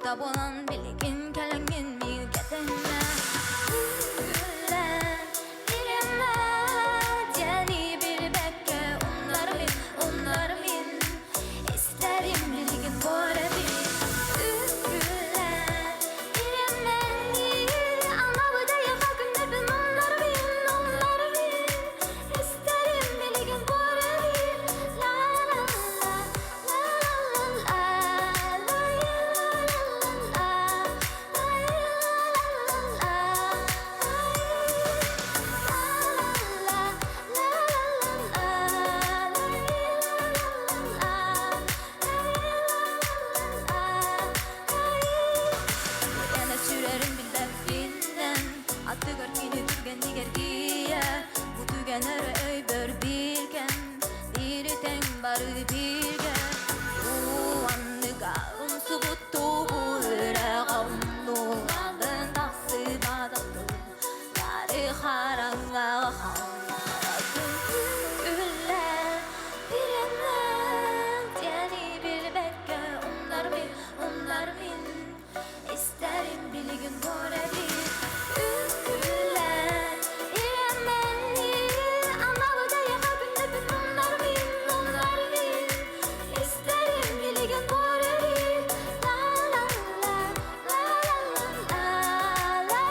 Tabonan bilgin kelengin mi getirme Güller, direnme Ceni bir bekke onlar min İsterim bilgin böyle bir Güller, direnme Ama bu da yaka günler bin onlar min İsterim bilgin böyle bir La la la la la la la İsterim bilgin böyle bir Güller, direnme Ama bu da yaka günler bin onlar min İsterim bilgin böyle bir La la la la la la la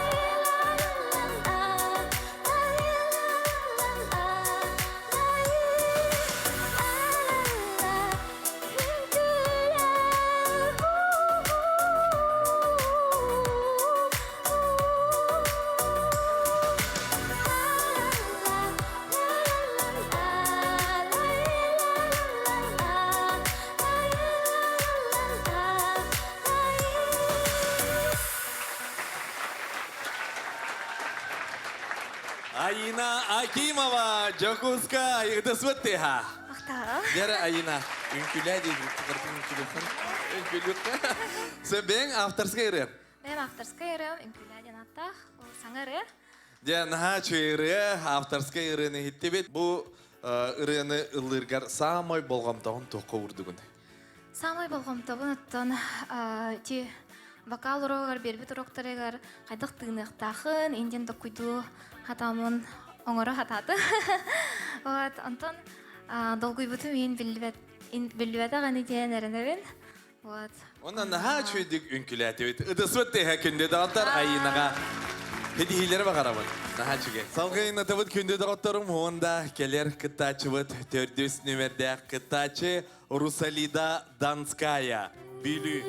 Айна Акимова, Жокускай Ыдысвыттыға. Ахта. Дәрі Айна, үнкілі дейді, тұқыртын үнкілі. Үнкілі. Сөбең авторскай ыры. Мен авторскай ыры, үнкіләден аттақ, ол саңыры. Де, наға чөйрі, авторскай ырыны хиттебет. Бұл ырыны ылыргар самой болғамтағын тоққа ұрдығын. Самой болғамтағын аттан, те вокал урогар бербит уроктарыгар кайдык тыыныктахын инден докуйду хатамын оңоро хататы. Вот, Антон долгуйбуту мен билбетаган идея неренебин. Вот. Ondan daha çöydük ünkülatı. Idısvıt tehe künde dağıtlar ayınağa. Hedihilere bakarabın. Daha çöge. Salgayın atıvıt künde dağıtlarım. Onda keler kıtaçıvıt. 400 numerde kıtaçı Rusalida Danskaya. Bilü.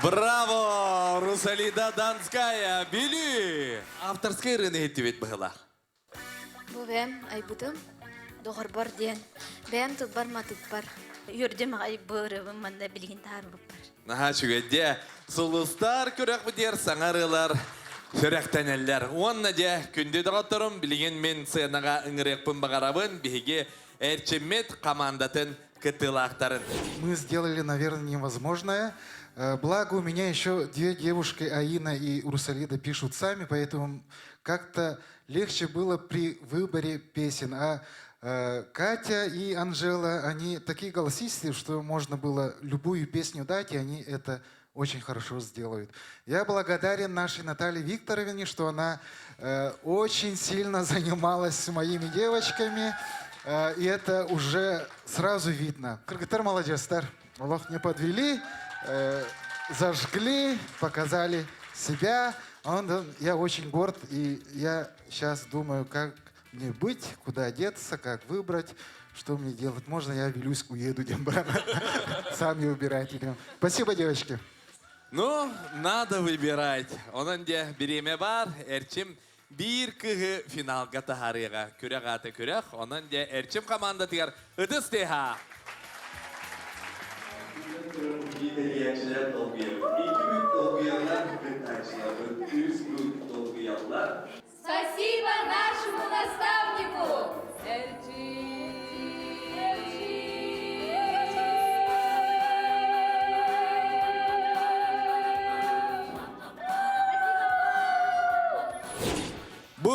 Браво! Русалида Донская, Били! Авторская рыны хеттивет бахала. Бу бем айбутым дохор бар ден. Бем тут бар матык бар. Юрдем ай бөрө манда билген тар бар. Наха чугедде сулустар көрөк битер саңарылар. Сөрәктәнәлләр. Онна де күнде дагатырым билген мен сынага ыңгырыкпын багарабын биге Эрчемет командатын кытылактарын. Мы сделали, наверное, невозможное. Благо у меня еще две девушки, Аина и Урсалида, пишут сами, поэтому как-то легче было при выборе песен. А Катя и Анжела, они такие голосистые, что можно было любую песню дать, и они это очень хорошо сделают. Я благодарен нашей Наталье Викторовне, что она очень сильно занималась с моими девочками, и это уже сразу видно. Кыргыздар молодец, Аллах не подвели. Зажгли, показали себя. Я очень горд, и я сейчас думаю, как мне быть, куда одеться, как выбрать, что мне делать. Можно я в Вилюйск уеду, сами выбирайте. Спасибо, девочки. Ну, надо выбирать. Онан де биреме бар, Эрчим бир кыгы финалга тахарыга. Күрәк аты күрәк, онан де Эрчим команда тигәр ыдыс теха. Спасибо нашему наставнику! Bu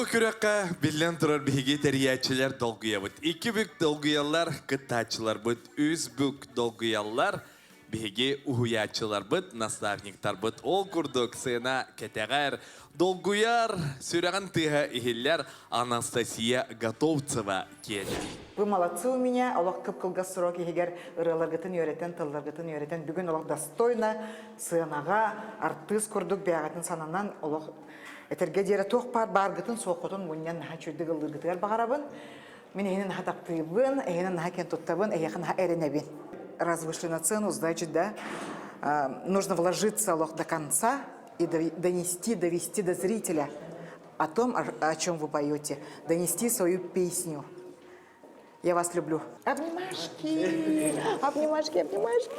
kürekka billen turar bihigi teriyatçılar dolguya bud. İki büyük dolguyalar kıtaçılar bud. Üz büyük dolguyalar bihigi uhuyatçılar bud. Nastavniktar bud. Ol kurduk sena keteğer. Dolguyar süreğen tıha ihiller Анастасия Готовцева kiyede. Вы молодцы у меня, Аллах кып-кылга сроки егер ырыларгытын үйретен, тылларгытын үйретен. Бүгін Аллах достойно сынаға артыс күрдік бәғатын сананан Аллах этерге дере тоқ баргытын соқытын мұннан наға чөйдік ылдыргытығар бағарабын. Мен әйінен наға таптыйбын, әйінен наға кен тұттабын, әйіқін наға әренебін. Раз вышли на цену, значит, да, нужно вложиться, Аллах, до конца и довести до зрителя о том, о чем вы поете, донести свою песню. Я вас люблю. Обнимашки, обнимашки, обнимашки.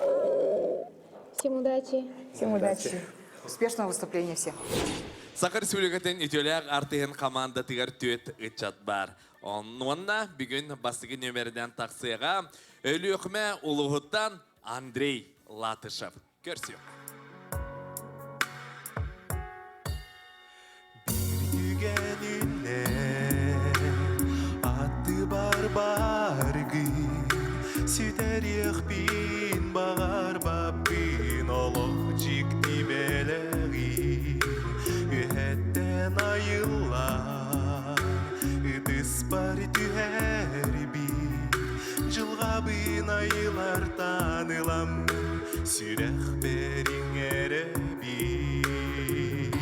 Всем удачи. Всем удачи. Успешного выступления всем. Сақыр сөйлігітін ütөләк артығын команда тігір төт ұтчат бар. Онуанна бүгін бастығы нөмерден тақсыға өлі өкіме ұлығыттан Андрей Латышев. Көрсі. Барбаргы Сүтәрек бин бағар баппин Олық жикті бәләғи Үхәттен айылар Үтіс бар түәр бин Жылға бин айылар танылам Сүрәқ бәрін әрі бин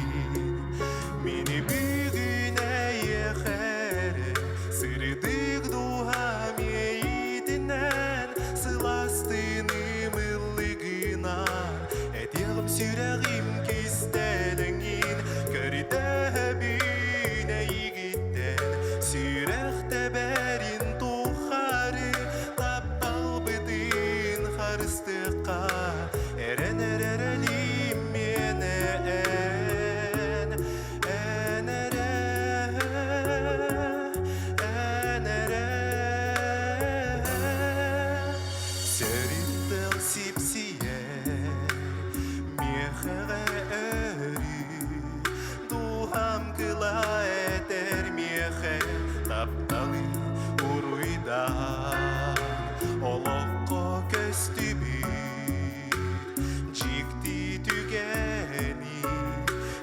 Мені бүгін әйеқәрі Сырдық дуам ейтінен Сыластыным ылығынан Әтеғім сүрәғім кестәліңін Көрдәбін әйгіттен Сүрәқті бәрін тұқары Таптал бітін қарыстыққа Әрән-әрәлім мені Олыққа көсті бір Жикті түгені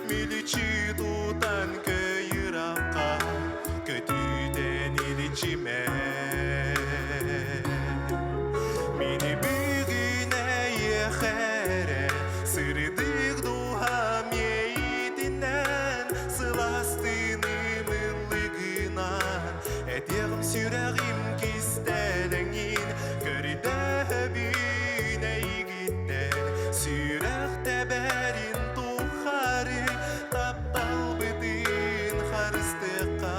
Милічі тұтан көйіраққа Көтүүден илічіме Мені бүгін әйеқәрі Сырдық дұғам ейтінен Сыластыным ылығынан Әтеғім сүрәғім кестәліңін Көрдәбін әйгіттен Сүрәқті бәрін тұқары Таптал бітін қарыстыққа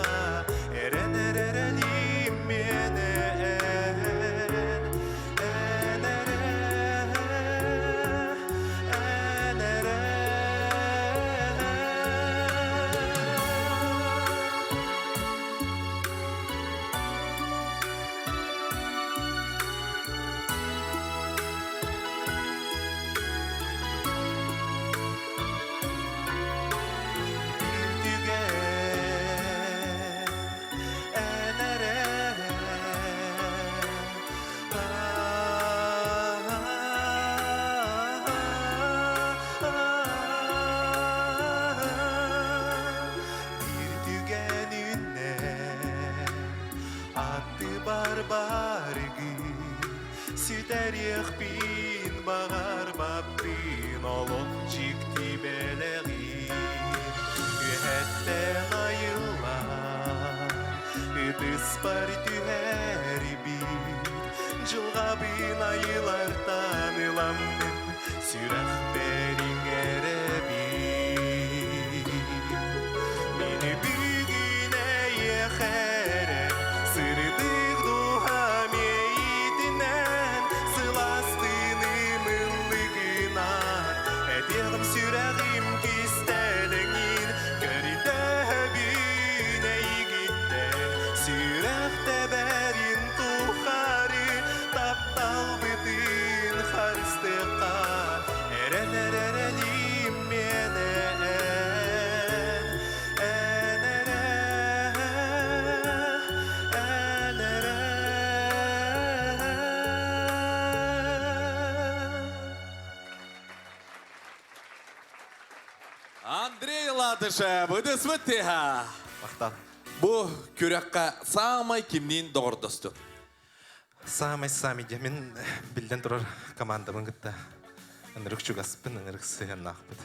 Әрән-әрәлім мені барбаргы Сүтәрек бин бағар баппин Олық жикті бәләғин Үхәттен айылар Үтіс бар түәр бит Жылға бин айылар таныламын Сүрәқ бәрін әрі бит Мені бүгін әйеқәрі Сырдық дұғам ейтінен Сыластыным ылығынан Әтеғім сүрәғім кестәліңін Көрдәбін әйгіттен Сүрәқті бәрін Андрей Латышев, ыдысвыттыха. Мақтал. Бу күрәккә самай кимнин дордосту. Самый де. Мен білден тұрар командамын гытта. Анырық чугаспын, анырық сыяннақпыд.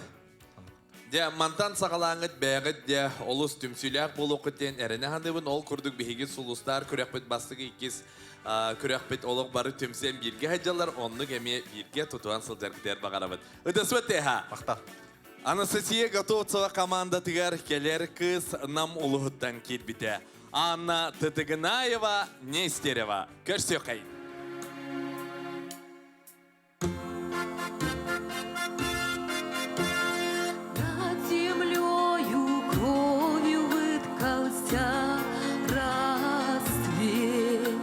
Де мантан сағалаңыт бәғыт де олыс түмсүләк болу күттен әріне хандыбын ол күрдік бігігі сулустар күрәкпіт бастығы икіз күрәкпіт олық бары түмсен бірге хаджалар, онны кәме бірге тұтуан сылдар күтер бағарабыд. Ыдысвыттыха. Мақтал. Анастасия Готовцева команда тигар келер кыз нам улуғыттан келбіті. Анна Тытыгынаева, Нестерева. Көрсе қайын. Над землею кровью выткался рассвет,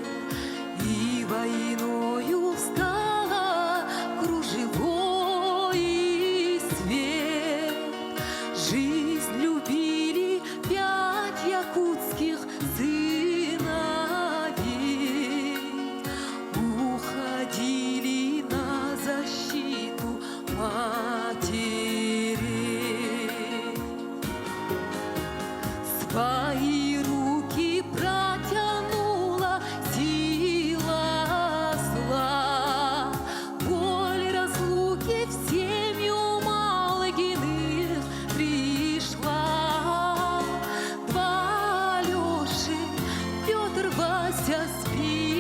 и войною встала кружевой свет. Жизнь любили 5 якутских сыновей, уходили на защиту матерей. Свои руки протянула сила зла, боль разлуки в семью Малыгиных пришла. 2 Алёши, Пётр, Вася, Спиридон,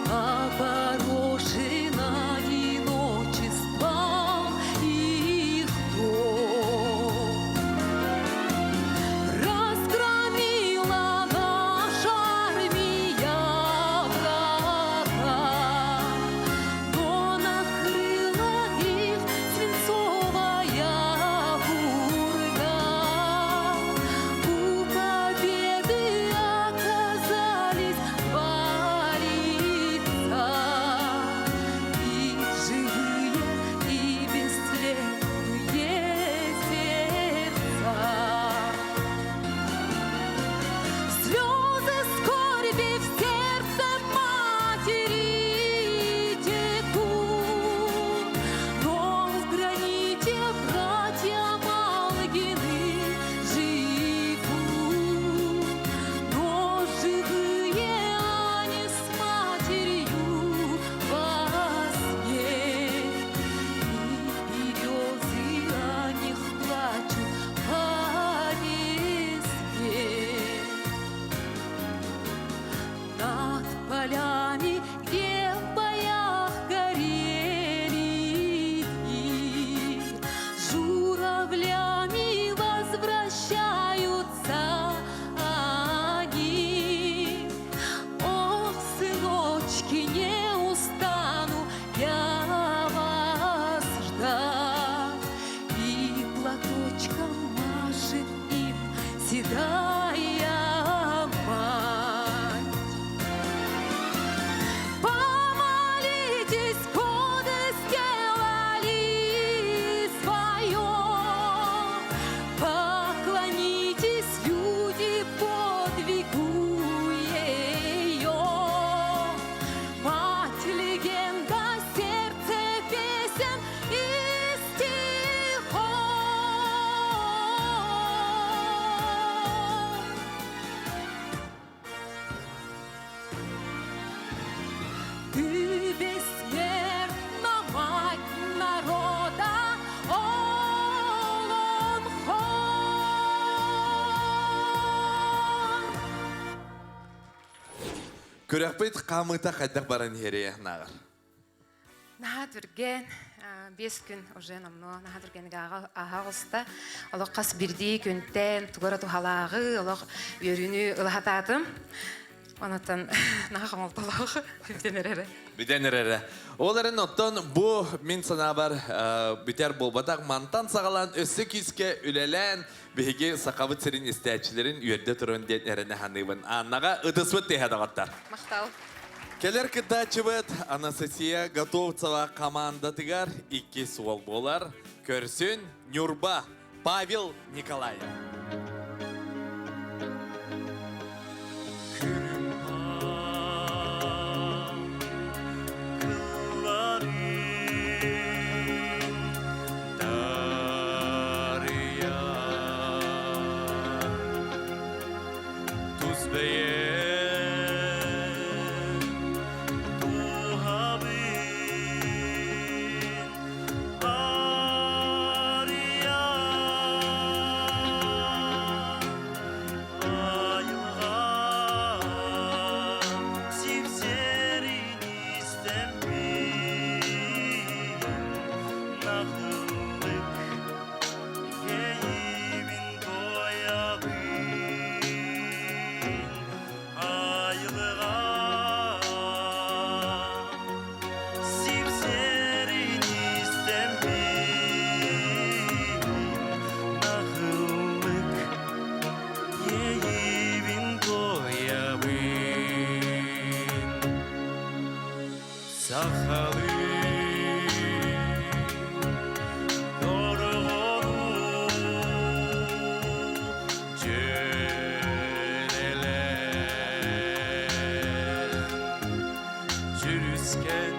опорошен одиночеством их дом. Разгромила наша армия врага, но накрыла их свинцовая пурга. У победы оказались 2 лица, и живые, и бесследные сердца. Слезы скорби в сердце матери текут, но в граните братья Малыгины живут. Но живые они с матерью во сне, и березы о них плачут по весне. Над полями, где в боях горели дни, журавлями возвращаются они. Ох, сыночки, не устану я вас ждать, и платочком машет им седая мать. Помолитесь, годы сделали свое, поклонитесь, люди, подвигу ее. Мать легенда, сердце песен и стихов. Ты бессмертна, мать народа, Олонхон. Күрәкпіт қамыта қайдақ баран херея нағыр. Наха түрген 5 күн уже намно наха түргенге ағалыста олық қас бірдей күнтен тугара тухалағы олық өріні ылахататым. Онаттан наха қамалталағы Биденерері. Оларын оттон бұ мен сана бар бітер болбатақ мантан сағалан өсі күйіске үлелән бігі сақабыт сірін істәтчілерін үйерде тұрын ден әріне ханыбын. Аннаға ыдысвыт дейхадағаттар. Мақтал. Келер кыдачыбыт Анастасия Готовцева команда тигар 2 суол болар. Көрсін Нюрба Павел Николаев. сахалы дорогону жөнелер жүріскен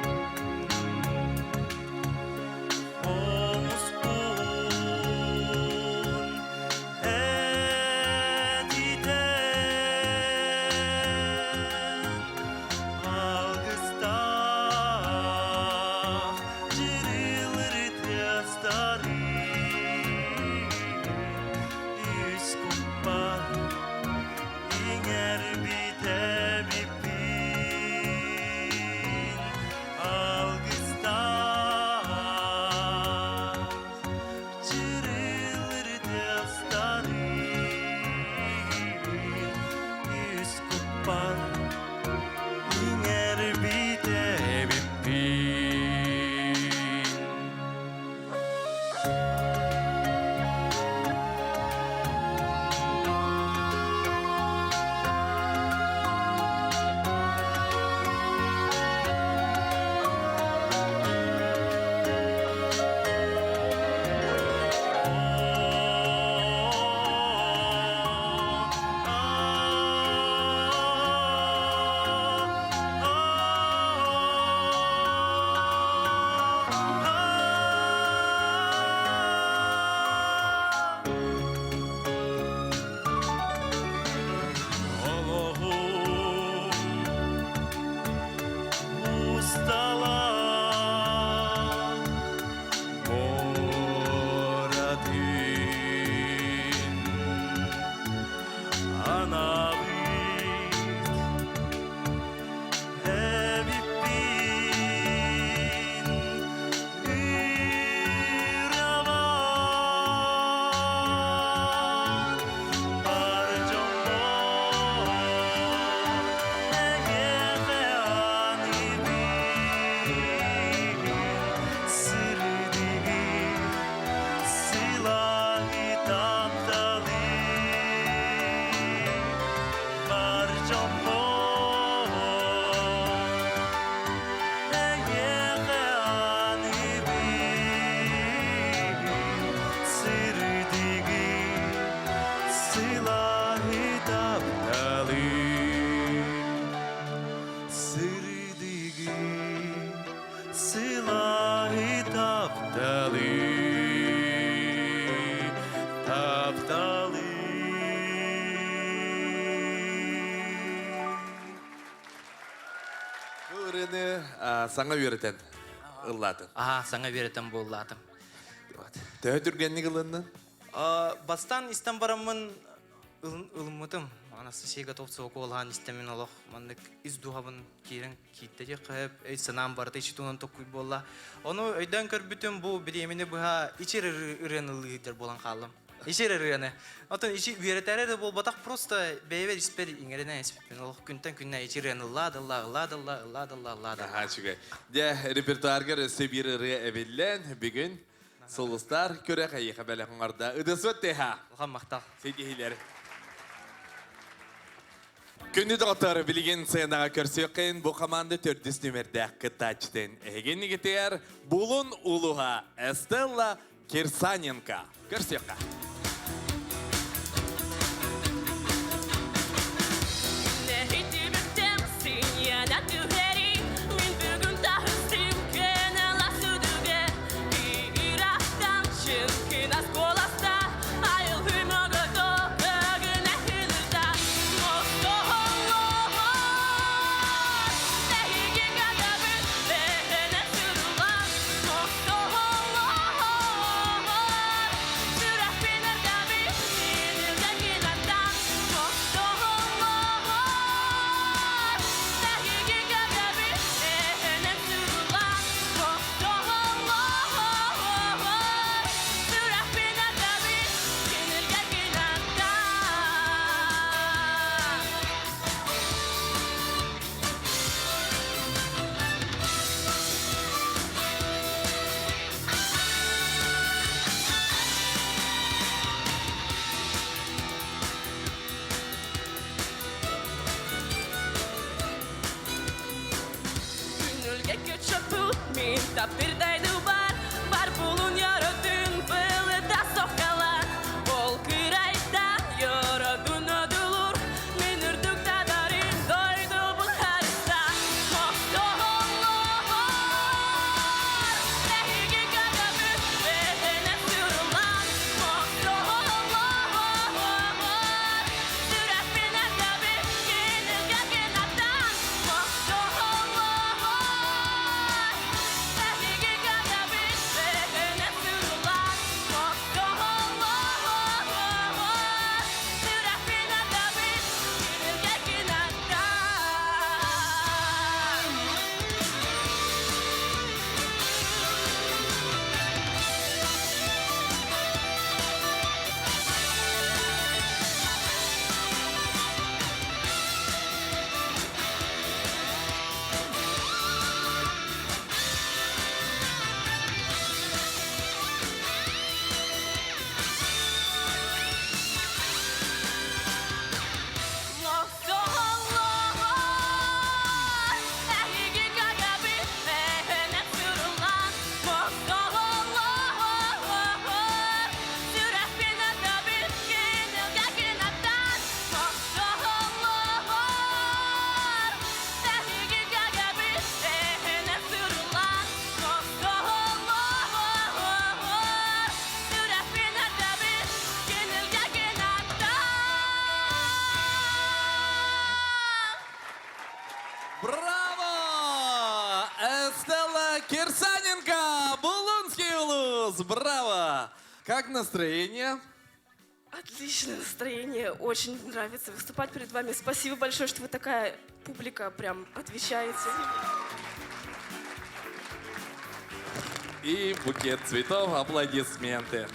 Саңа үйретен ыллатын. Саңа үйретен боллатым. Тәе түргенні қылынны? Бастан истен барамын ылмытым. Анасы сега топсы оқуылған истемен олық. Мандық из дұғабын керін кейттеде қайып, сынам барды ичі туынан тоққой болла. Оны өйден көрбітім бұл біремені бұға ичер үрен ылығыдер болан қалым. Ичер үрені. Отын ичи үйретәрі де бол батақ просто бейвер іспер иңеріне іспеппен. Олық күнтен күнне ичер үрен ылладылла. Аха, чүгай. Де репертуаргар сөбір үрі әбеллен бүгін солыстар көрі қайықы бәлі қыңарда. Үдісі өттеха. Олған мақтал. Сейдегейлері. Күнді доғытары білген сыйынаға көрсі өқейін бұл команды 400 нөмірді қытачтен. Әген негетер бұлын ұлыға Эстелла Кирсаненко. Көрсі өқа. Been Min tappirtaydı var bulun yaratın Fılıda sokalan Ol kırayda yaradın ödülür Min ürdükte darin doydu bu harita Moktoğullar Ehigi gagabı Behene sürülan Moktoğullar Sürat bine gabi Yenilge genatan Moktoğullar Ehigi gagabı Behene sürülan Moktoğullar Sürat bine gabi Yenilge genatan Moktoğullar Ehigi gagabı Behene sürülan Moktoğullar Sürat bine gabi Yenilge genatan Moktoğullar Ehigi gagabı Behene sürülan Moktoğullar Sürat bine gabi Yenilge genatan Браво! Эстелла Кирсаненко! Булунский улус! Браво! Как настроение? Отличное настроение. Очень нравится выступать перед вами. Спасибо большое, что вы такая публика, прям отвечаете. И букет цветов, аплодисменты.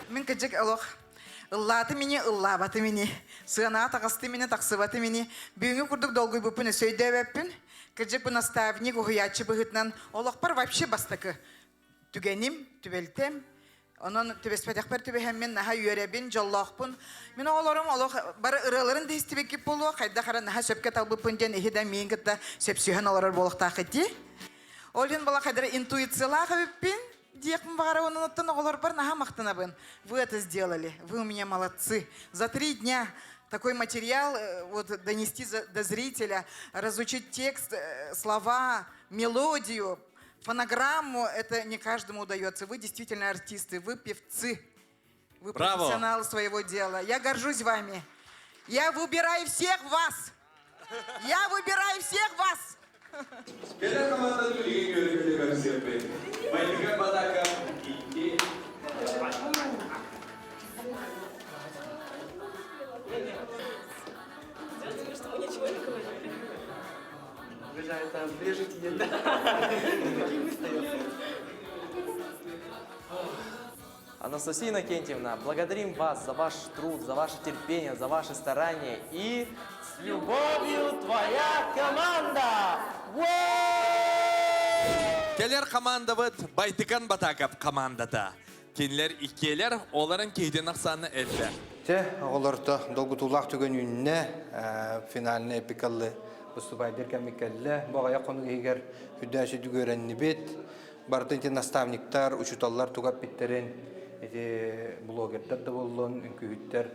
Мен кыжык олох. Ыллаты мини, ыллабаты мини. Сына тағысты мини, тақсыбаты мини. Бүгінгі күрдік долгой бұпыны сөйдәвәппін. Кыжык бұна ставник, ұғыячы бұғытнан. Олықпар вообще бастықы. Түгенім, түбелтем. Onun tübespedekber tübehem men naha yörebin, jallaqpın. Men oğlarım olaq bar ıralарын değistibekip bolu. Qayda qara naha söpke talbıpın den ehida men gıtta söpsühen olarar bolaqta qiti. Olin bala qadra интуициялах öppin. Дiyekmin бағара onun оттан оғлар бар наха мақтанабын. Вы это сделали, вы у меня молодцы. За 3 дня такой материал вот донести до зрителя, разучить текст, слова, мелодию, фонограмму, это не каждому удается. Вы действительно артисты, вы певцы, вы профессионалы своего дела. Я горжусь вами. Я выбираю всех вас. Я выбираю всех вас. Келер команданың үлген көрігілі концерті. Байтыган Батаков 2. Вы же это брежете, Анастасия Иннокентьевна, благодарим вас за ваш труд, за ваше терпение, за ваши старания и с любовью твоя команда! Келер команда бит Байтыган Батаков командата. Кенлер иккелер, оларын кейден ақсаны әлді. Оларда долгутулақ түген үніне финаліне эпикаллы выступайдер кәмекәлі. Бағая қону егер үдәші дүгөрәнні бет. Бардынте наставниктар, учуталлар тугап биттерін. Блогердер да болуын, үнкүйіттер,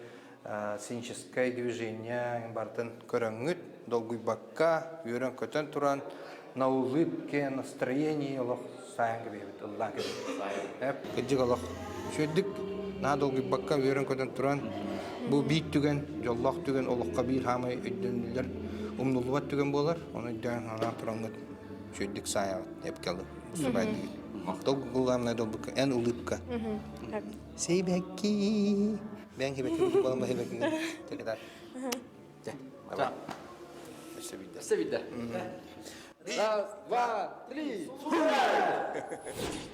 сценическое движение, бардын көріңгіт, долгуй бакка, үйрен көтен туран, на улыбке, настроение, олық сайын кебебет, ұллан кебебет. Кәджік олық шөйдік, на долгуй бакка, үйрен көтен туран, бұл бейт түген, жоллақ түген, олыққа бір хамай өйденділер, ұмнулуат түген болар, оны өйден ана тұраңғыт, шөйдік сайын епкелі, ұсыбайды. Долго главное долбка, эн улыбка. Себеки. Бен хебеки, балам хебеки. Так. Давай. Все видно. Раз, два, три.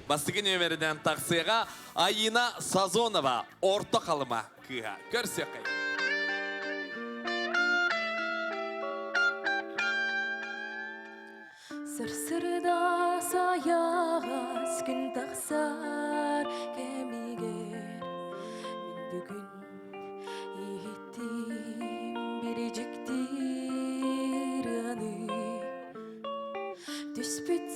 Бастыгын өмірден тақсыға Айына Сазонова орта қалыма кыға. Көрсек қай. Сыр-сырда саяғас күн тақсар кемигер. Мен бүгін еттім біржіктер аны. Түспет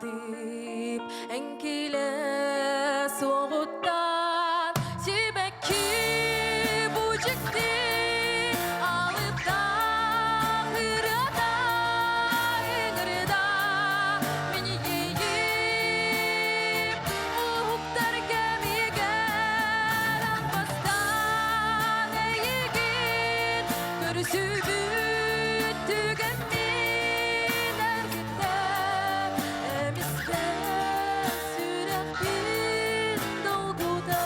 Булмадып әңкеле соғыттан Себәкки бұжыкты алып та қырыда еңірда Мені ейіп ұғыптар кәмегер Аңбастан әйеген көрісіп түгенмен әргітті әмісті сүрәкпен долгуда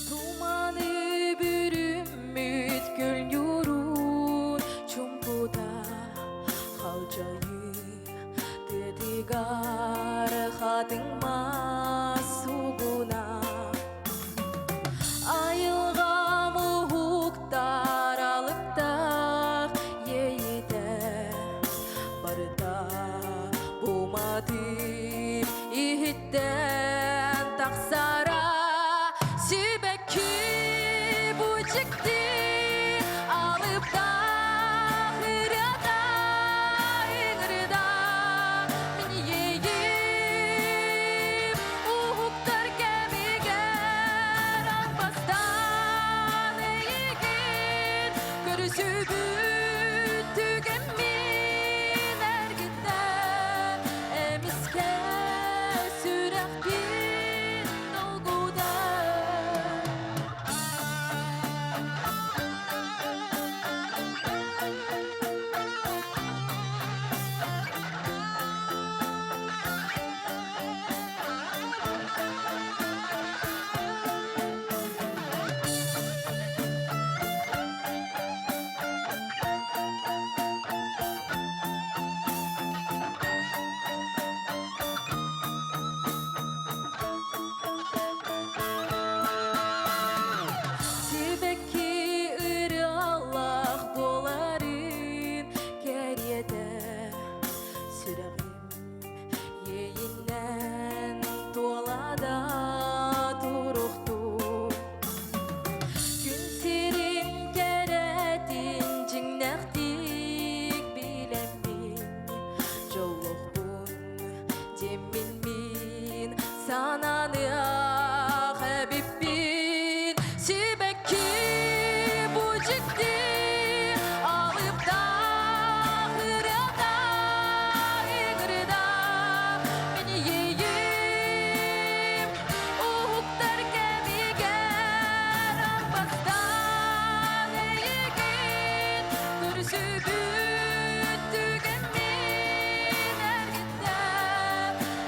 Туманы бүрүммүт көл юрун чумпуда халжайы тетигар хатыңма сугуна Айылға мұғықтар алыптақ ейді барда бұмадып ихіттен тақсара Себәкки бұжыкты алып та қырыда еңірда Мені ейіп ұғыптар кәмегер Аңбастан әйеген көрісіп түгенмен әргітті әміске сүрәкпен долгуда Себәкки ыры Аллах боларын кәреді Сүрәғім ейіннен толада тұруқту Күн серін кәрәтін жіңнәқтік білемін Жолықпын демін мен сананы хәбіппін Себәкки бұжыкты алып та қырыда еңірда Мені ейіп ұғыптар кәмегер Аңбастан әйеген көрісіп түгенмен әргітті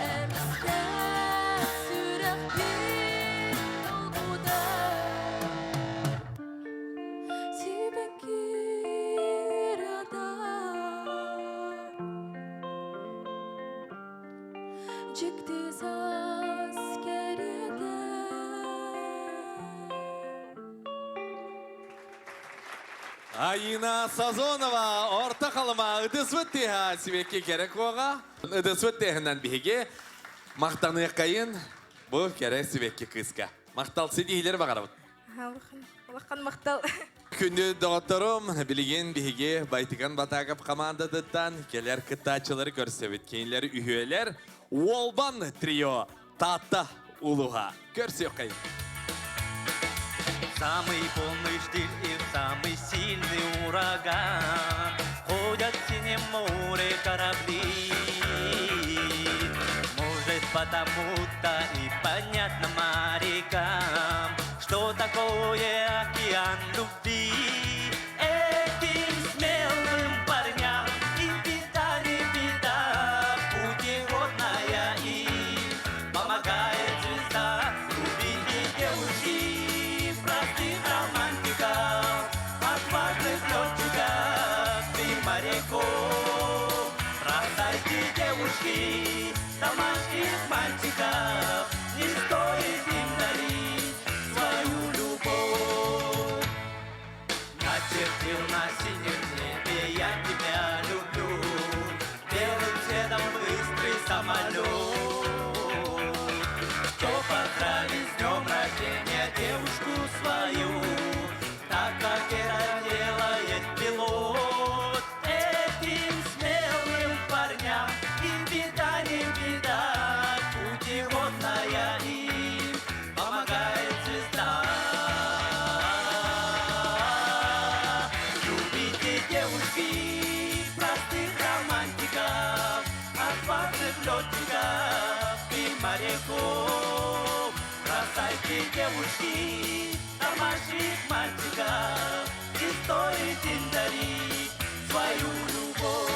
әмісті сүрәкпен долгуда Себәкки рада Жікті зас кереді Айына Сазонова орта қалыма ыдысвыт теха себекке керек оға. Ыдысвыт техінен біге мақтаны қайын бұл керек себекке қысқа. Мақтал седейлер бағарабыд. Олаққан мақтал. Күнді доғыттырым білген біге байтыған батағып командадыттан келер кыттачылары көрсебет. Кейінлері үйелер Уолбан трио татта улуға. Көрсек қайын. Самый полный штиль и самый сильный ураган ходят в синем море корабли. Может, потому-то и понятно морякам, что такое океан любви. Этим смелым парням и беда не беда, путеводная им помогает звезда любить девушки, простых романтиков, отважных летчиков и моряков. Бросайте девушки, домашних мальчиков, не стоит им дарить свою любовь. Начертил на синем небе я тебя люблю, белым цветом быстрый самолет. Что поздравить с днем рождения девушку свою. девушки, простых романтиков, отважных летчиков и моряков. Бросайте, девушки, тормошить мальчиков и стойте дарить свою любовь.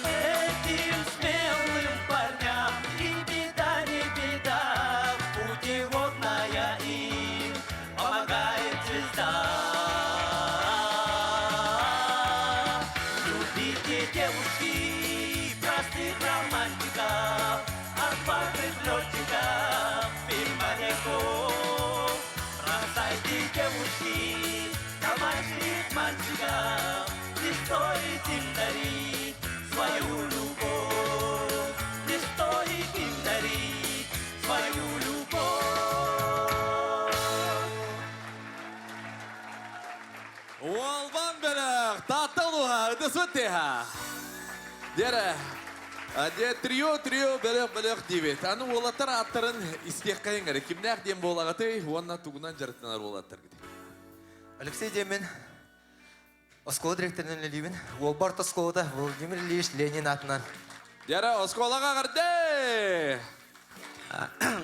Этим смелым парням и беда не беда, путеводная им помогает звезда. Любите, девушки, простых романтиков, отважных летчиков и моряков. Бросайте, девушки, домашних мальчиков, не стоит им дарить свою любовь, не стоит им дарить свою любовь. Уолбан берег, таталуха, ыдысвыттеха. Дере, де трио белек дивет. Аны олаттар аттарын истек кайыңгары. Кимнәк дем болагаты, онна тугунан жарыттанар олаттар гиди. Алексей Демин, оскола директорынан Ливин, Уолбарт осколада Владимир Ильич Ленин атынан. Дере, осколага карды!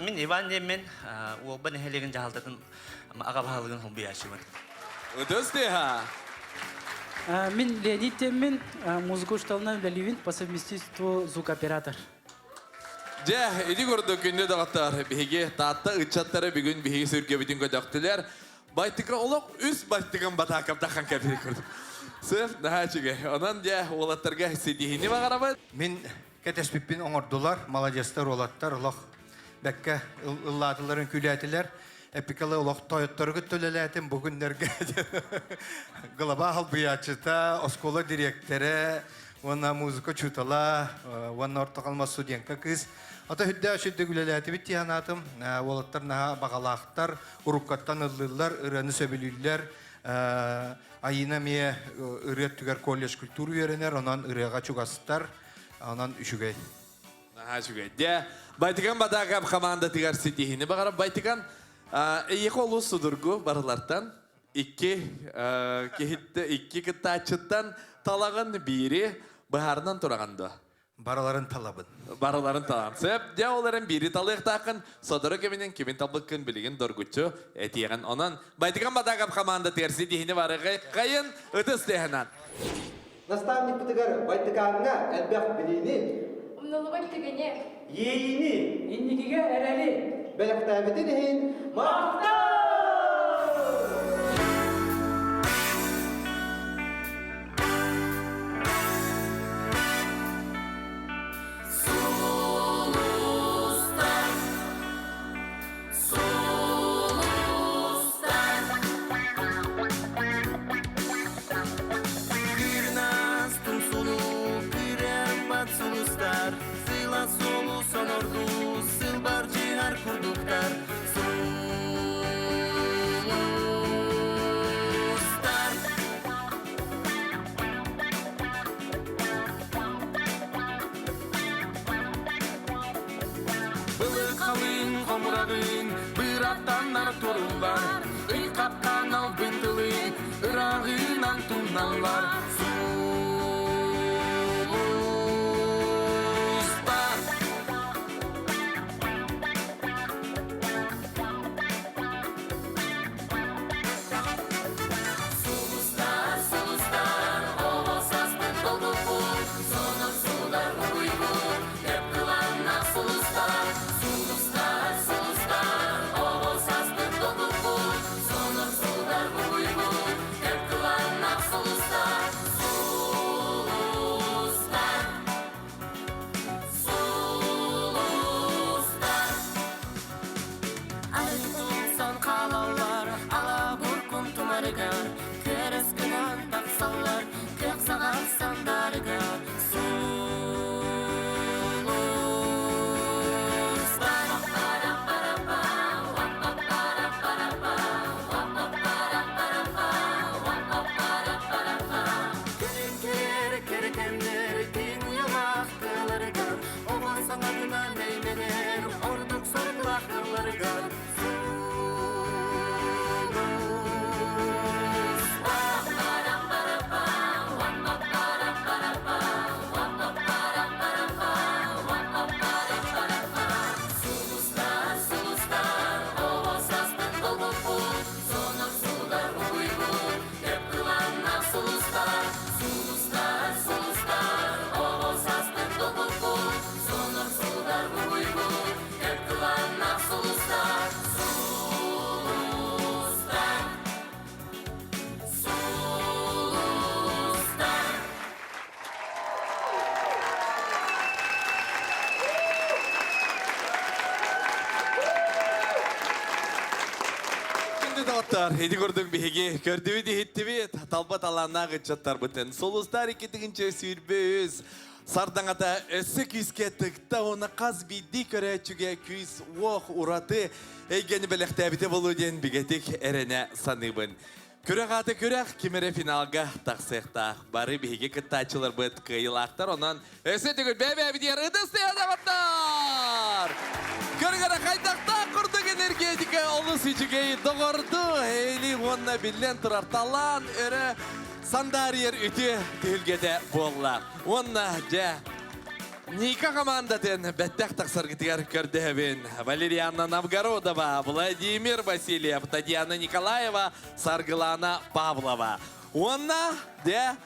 Мен Иван Демин, Уолбан хелеген жахалтатын аға бағалығын хоббияшымын. Ыдыстеха. Мен Леонид Темин, музыку шталынан Ливин по совместительству звукооператор. Же, иди көрді күнде дағаттар. Беге татта ұтчаттары бүгін беге сүрге бүтін көдіқтілер. Байтыка олық үс байтыған батақап таққан кәпері көрдім. Сыр, наға чүге. Онан же, олаттарға седихini бағарабы. Мен кәтеспіппен оңырдылар, молодестер олаттар, олық бәкке ұлладыларын күләтілер. Эпикалы олық тойыттары күттілеләтім бүгіндерге. Глаба халбыячыта, оскола директоры, ona muzika çutala, ona orta kalma studentka kız. Ata hüdde aşırı güleleti bitti hanatım. Olatlar naha bağalaktar, urukattan ıllılar, ıranı söbülüller. Ayına miye ırat tüger kollej kültürü öğrenir, onan ırağa çugastar, onan üşügey. Naha üşügey. De, baytıkan badakab kamanda tüger sitihini bakarab baytıkan iyi kolu sudurgu barılardan. İki kıtaçıttan talağın biri bahardan turağandı. Baraların talabın. Baraların talabın. Sebep de onların biri talıq takın, sodara keminin kimin tablıkın bilgin dorguçu etiyen onan. Baytıkan badakab kamanda tersi dihini varıgı kayın ötüs dehinan. Наставник Патыгар Байтыганга әлбәқ білейні. Умнолуган тігіне. Ейіні. Инникіге әрәлі. Бәліқтәбіді дейін. Мақта! Solustar, solustar, ovo sastır dolu bu. Олар, еди көрдің беге, көрдігі де хеттібет, талбат алана ғытчаттар бұтын. Солыстар екетігінше сүйірбөз. Сардаңата өсі күйіске тұқта оны қаз бидді көрәтчіге күйіс оқ ұраты әйгені біліқтәбіті болуден бігетік әріне саныбын. Көрәғаты көрәқ кемері финалға тақсықтақ. Бары беге күттачылар бұд қиылақтар, онан өсі түгіл бәбі-әбідер ұдысты ядағаттар! Көргені қайдақта құрдық энергетика олы сүйчігей доғырды. Эйли онна білен тұрар талан өрі сандарьер үті түлгеде болла. Онна жа Ника командатын бәттәк тақсаргытығар көрдіғін. Валерьяна Новгородова, Владимир Васильев, Татьяна Николаева, Саргылана Павлова. Онна де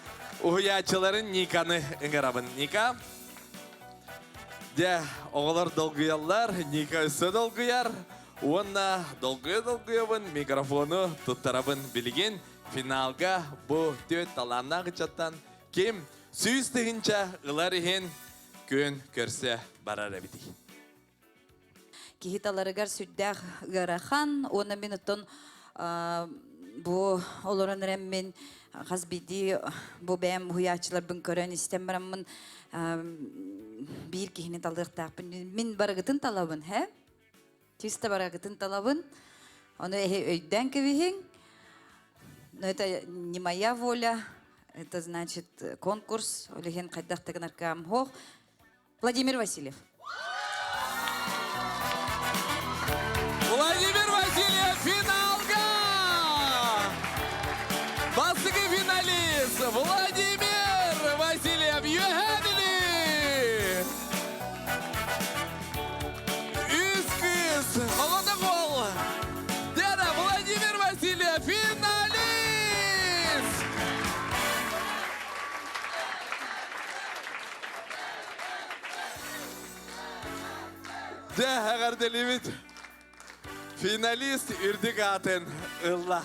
ұғыячыларын Никаны ұңғарабын. Ника? Де оғылар долгыялар, Ника үсі долгыяр. Онна долгы-долгыябын микрофону тұттарабын білген. Финалға бұ төт таланна ғычаттан кем сүйістігінші ұлар ехен көн көрсе барар әбіді. Кихиталарыгар сүрдәк ғарахан, оны минуттон бұ оларын рәммен ғазбиді бұ бәм хуячылар бұн көрін істем барамын бір кихіне талдықтақпын. Мен барағытын талабын, хә? Түйісті барағытын талабын. Оны өйден көвейін. Но это не моя воля, это значит конкурс. Олеген қайдақтығын арқам хоқ. Владимир Васильев. Владимир Васильев финалга! Басығы финалист Владимир Васильев Юхадили! Үскіз, қолында қол! Деді Владимир Васильев финалист! Де, ағарделімет, финалист үрдік атын ұлла.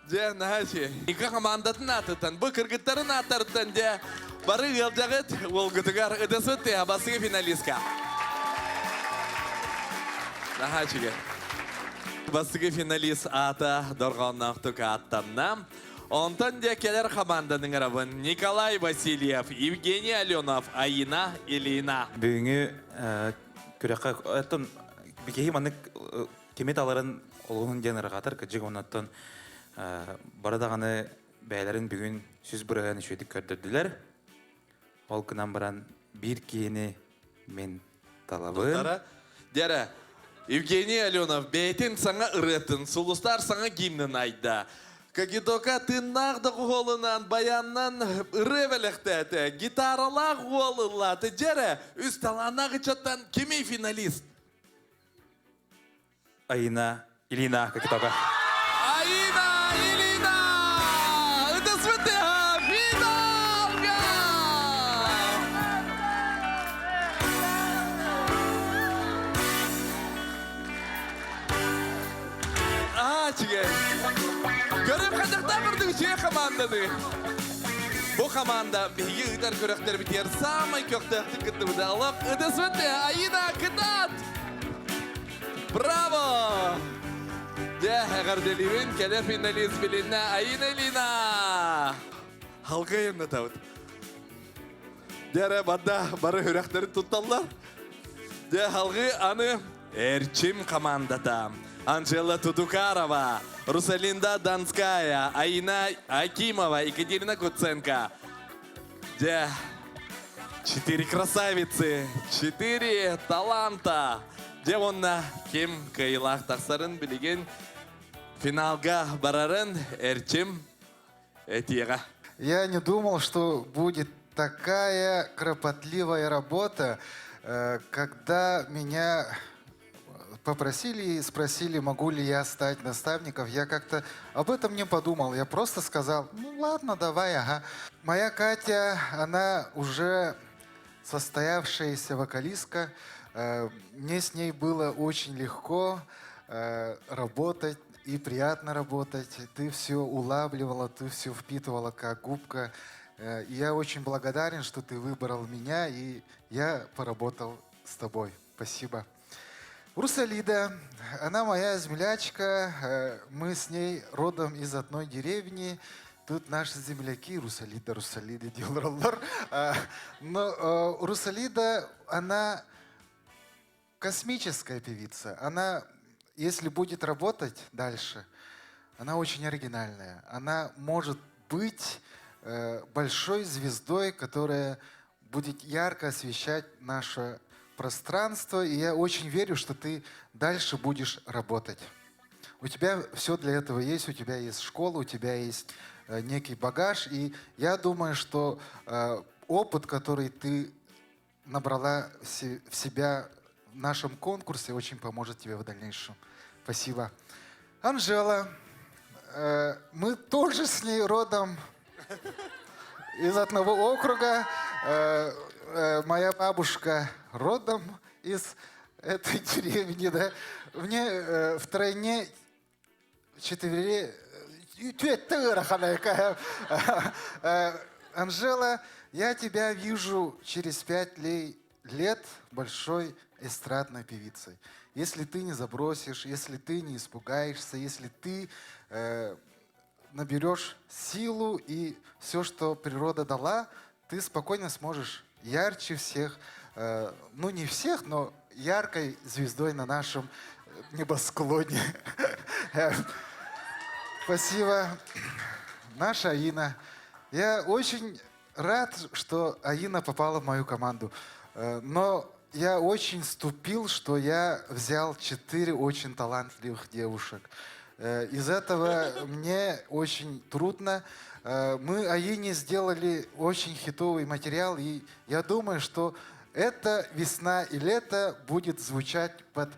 Де, нағашы, екі командатын атыттан, бұл кіргіттарын атырттан, де, бары ғылжағыт, ол ғытығар ұдысыт, де, басығы финалистка. Нағашыға. Басығы финалист ата дорғаннақтық аттаннам. Онтан де келер команданың арабын Николай Васильев, Евгений Аленов, Аина Илина. Бүгінгі күрәққа әттін бекеғи манық кемет аларын олғының ден ұрғатыр, күджіг онаттын барадағаны бәйлерін бүгін сүз бұрағын үшедік көрдірділер. Ол күнан баран бір кейіні мен талабын. Дәрі, Евгений Аленов, бәйтін саңа ұретін, сұлыстар саңа гимнін айда. Кагидока тыннағды қолынан, баяннан ұры бәліқтәті, гитаралақ қолылаты. Дәрі, үз таланағы чаттан кеме финалист? Аина Илина Кагидока. Аина Илина! Үдісвіті финалға! Чигай. Көріп қандақта бірдің жүйе команданы. Бұл команда бейгі ұйтар көріқтер бітер самай көқтіқті күтті бұды алып. Үдісвіті Аина Кытат! Браво! Де, әғарделіуін кәлі финалист білінна Аина Илина! Халға емді тауыд. Дәрі бадда бары үрәқтері тұтталар. Де, халғы аны әрчім командада. Анжела Тудукарова, Русалинда Донская, Аина Акимова, Екатерина Куценко. Де, 4 красавицы, 4 таланта. Де, онна кем кайылақ тақсарын білеген финалға барарын әрчім әтеға. Я не думал, что будет такая кропотливая работа, когда меня попросили и спросили, могу ли я стать наставником. Я как-то об этом не подумал. Я просто сказал, ну ладно, давай, ага. Моя Катя, она уже состоявшаяся вокалистка. Мне с ней было очень легко работать и приятно работать. Ты все улавливала, ты все впитывала как губка. И я очень благодарен, что ты выбрал меня, и я поработал с тобой. Спасибо. Русалида, она моя землячка, мы с ней родом из одной деревни. Тут наши земляки, Русалида делал. Но Русалида, она космическая певица. Она, если будет работать дальше, она очень оригинальная. Она может быть большой звездой, которая будет ярко освещать наше пространство. И я очень верю, что ты дальше будешь работать. У тебя все для этого есть. У тебя есть школа, у тебя есть некий багаж. И я думаю, что опыт, который ты набрала в себя в нашем конкурсе, очень поможет тебе в дальнейшем. Спасибо. Анжела. Мы тоже с ней родом из одного округа. Моя бабушка родом из этой деревни, да. Мне втройне, четвере... Анжела, я тебя вижу через 5 лет большой эстрадной певицей. Если ты не забросишь, если ты не испугаешься, если ты наберешь силу и все, что природа дала, ты спокойно сможешь ярче всех, ну не всех, но яркой звездой на нашем небосклоне. Спасибо. Наша Аина. Я очень рад, что Аина попала в мою команду. Но я очень ступил, что я взял 4 очень талантливых девушек. Из этого мне очень трудно. Мы Аине сделали очень хитовый материал, и я думаю, что эта весна и лето будет звучать под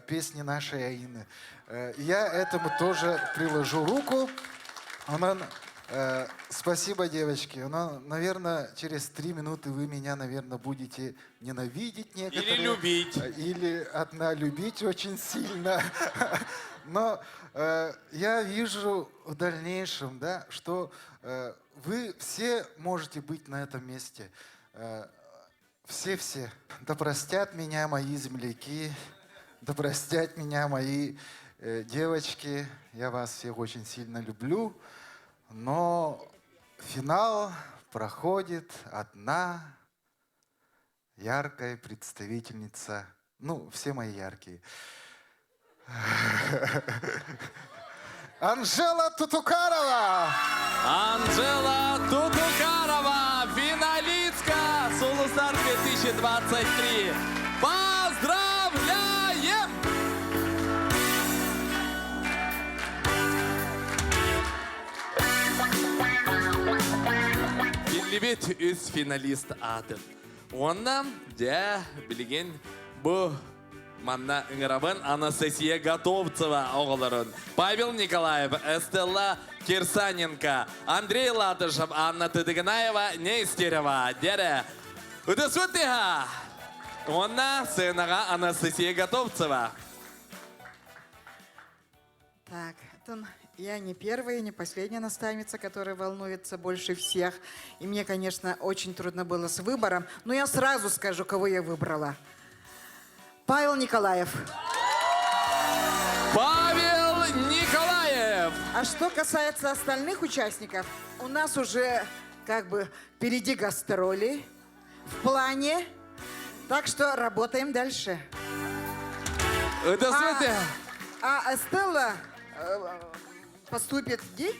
песни нашей Аины. Я этому тоже приложу руку. Спасибо, девочки. Наверное, через 3 минуты вы меня, наверное, будете ненавидеть некоторые. Или любить. Или одна любить очень сильно. Но я вижу в дальнейшем, да, что вы все можете быть на этом месте. Все-все. Да простят меня мои земляки, да простят меня мои девочки. Я вас всех очень сильно люблю. Но финал проходит одна яркая представительница. Ну, все мои яркие. Анжела Тутукарова! Анжела Тутукарова, финалистка Сулустар 2023. Поздравляем! Биллибит үз финалист атын. Онна, да, білген, бұл манна ыңырабын Анастасия Готовцева оғылырын. Павел Николаев, Эстелла Кирсаненко, Андрей Латышев, Анна Тыдыгынаева, Нестерева. Дере, удосвытыға. Онна, сынаға Анастасия Готовцева. Так, я не первая, не последняя наставница, которая волнуется больше всех. И мне, конечно, очень трудно было с выбором. Но я сразу скажу, кого я выбрала. Павел Николаев. Павел Николаев! А что касается остальных участников, у нас уже как бы впереди гастроли в плане. Так что работаем дальше. А Эстелла поступит где?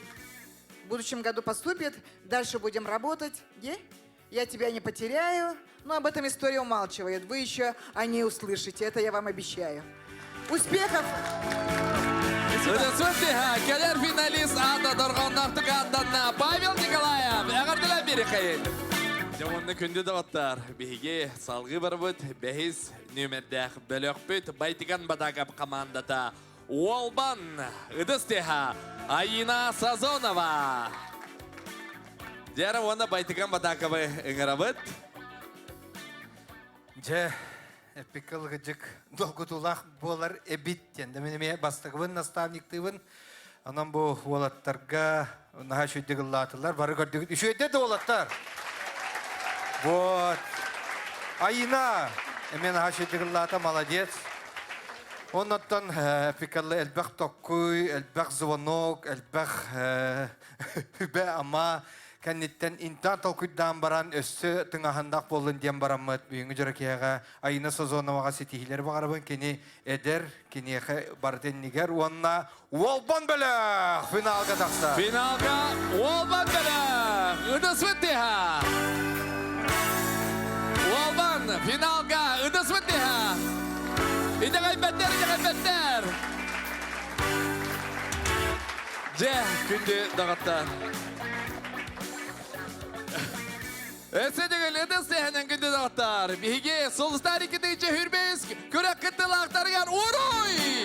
В будущем году поступит. Дальше будем работать. Где? Я тебя не потеряю. Но об этом история умалчивает. Вы еще о ней услышите. Это я вам обещаю. Успехов! Калер финалист Павел Николаев. Әғардыла бері қайын. Жауынны күнді даваттар. Беге салғы бар бұд. Бәхіз нөмірдәқ бөлік бүт. Байтыған бадағап командата. Уолбан. Үдістеға. Аина Сазонова. Дәрі оны байтыған бадағабы ұңырабыд. Же, эпикалғы жик долгутулақ болар эбиттен. Деменеме бастығыбын, наставниктығын. Анан бұл олаттарға наға шөйдігілатылар. Бары көрдігін. Үшөйде де олаттар. Вот. Аина. Эмен наға шөйдігілата, молодец. Оннан пикаллы элбэх токкуй, элбэх звонок, элбэх хүбэ ама кәннеттен интан толкуйдан баран өссө тыңахандақ болын дем бараммыт бүйіңі жүрекеға айына созонаваға сетихилер бағарабын кені эдер кенеқі барден нигер онна Уолбан бөлі финалға тақса. Финалға Уолбан бөлі ұдыс өттіға. Уолбан финалға ұдыс өттіға. İdegay better. Күнді дағатта. Össedegil edin sehnen күнді дағаттар. Биге солыстар ikidinci hürbeyüz. Körek kıttılaqtarıgar. Uruy!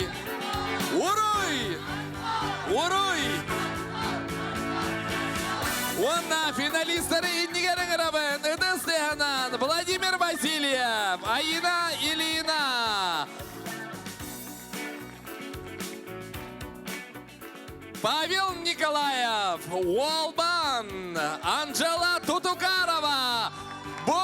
Онна финалисттары иннигерін ғырабын. Edin sehnen Vladimir Vasilyev, Ayina Ilina. Павел Николаев, Уолбан, Анжела Тутукарова. Бу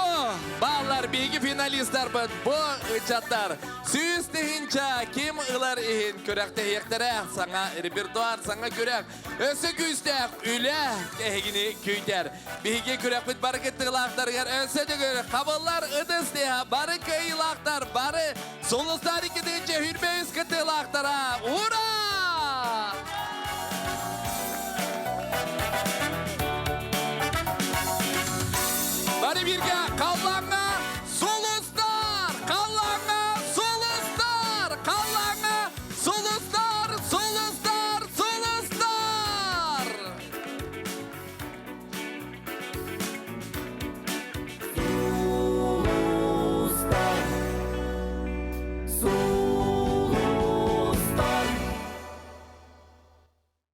баллар биги финалисттар бит. Бу ычаттар. Сүйіс тегінча кем ылар ихин көрәкті ектері саңа репертуар саңа көрәк. Өсі күйістәк үлі кәйгіні көйтер. Биги көрәк бит бары кеттіғылақтар ғар. Өсі дүгір қабыллар ыдыстеға бары көйлақтар. Бары солыстар икеденче хүрбейіз кеттіғылақтара. Ура!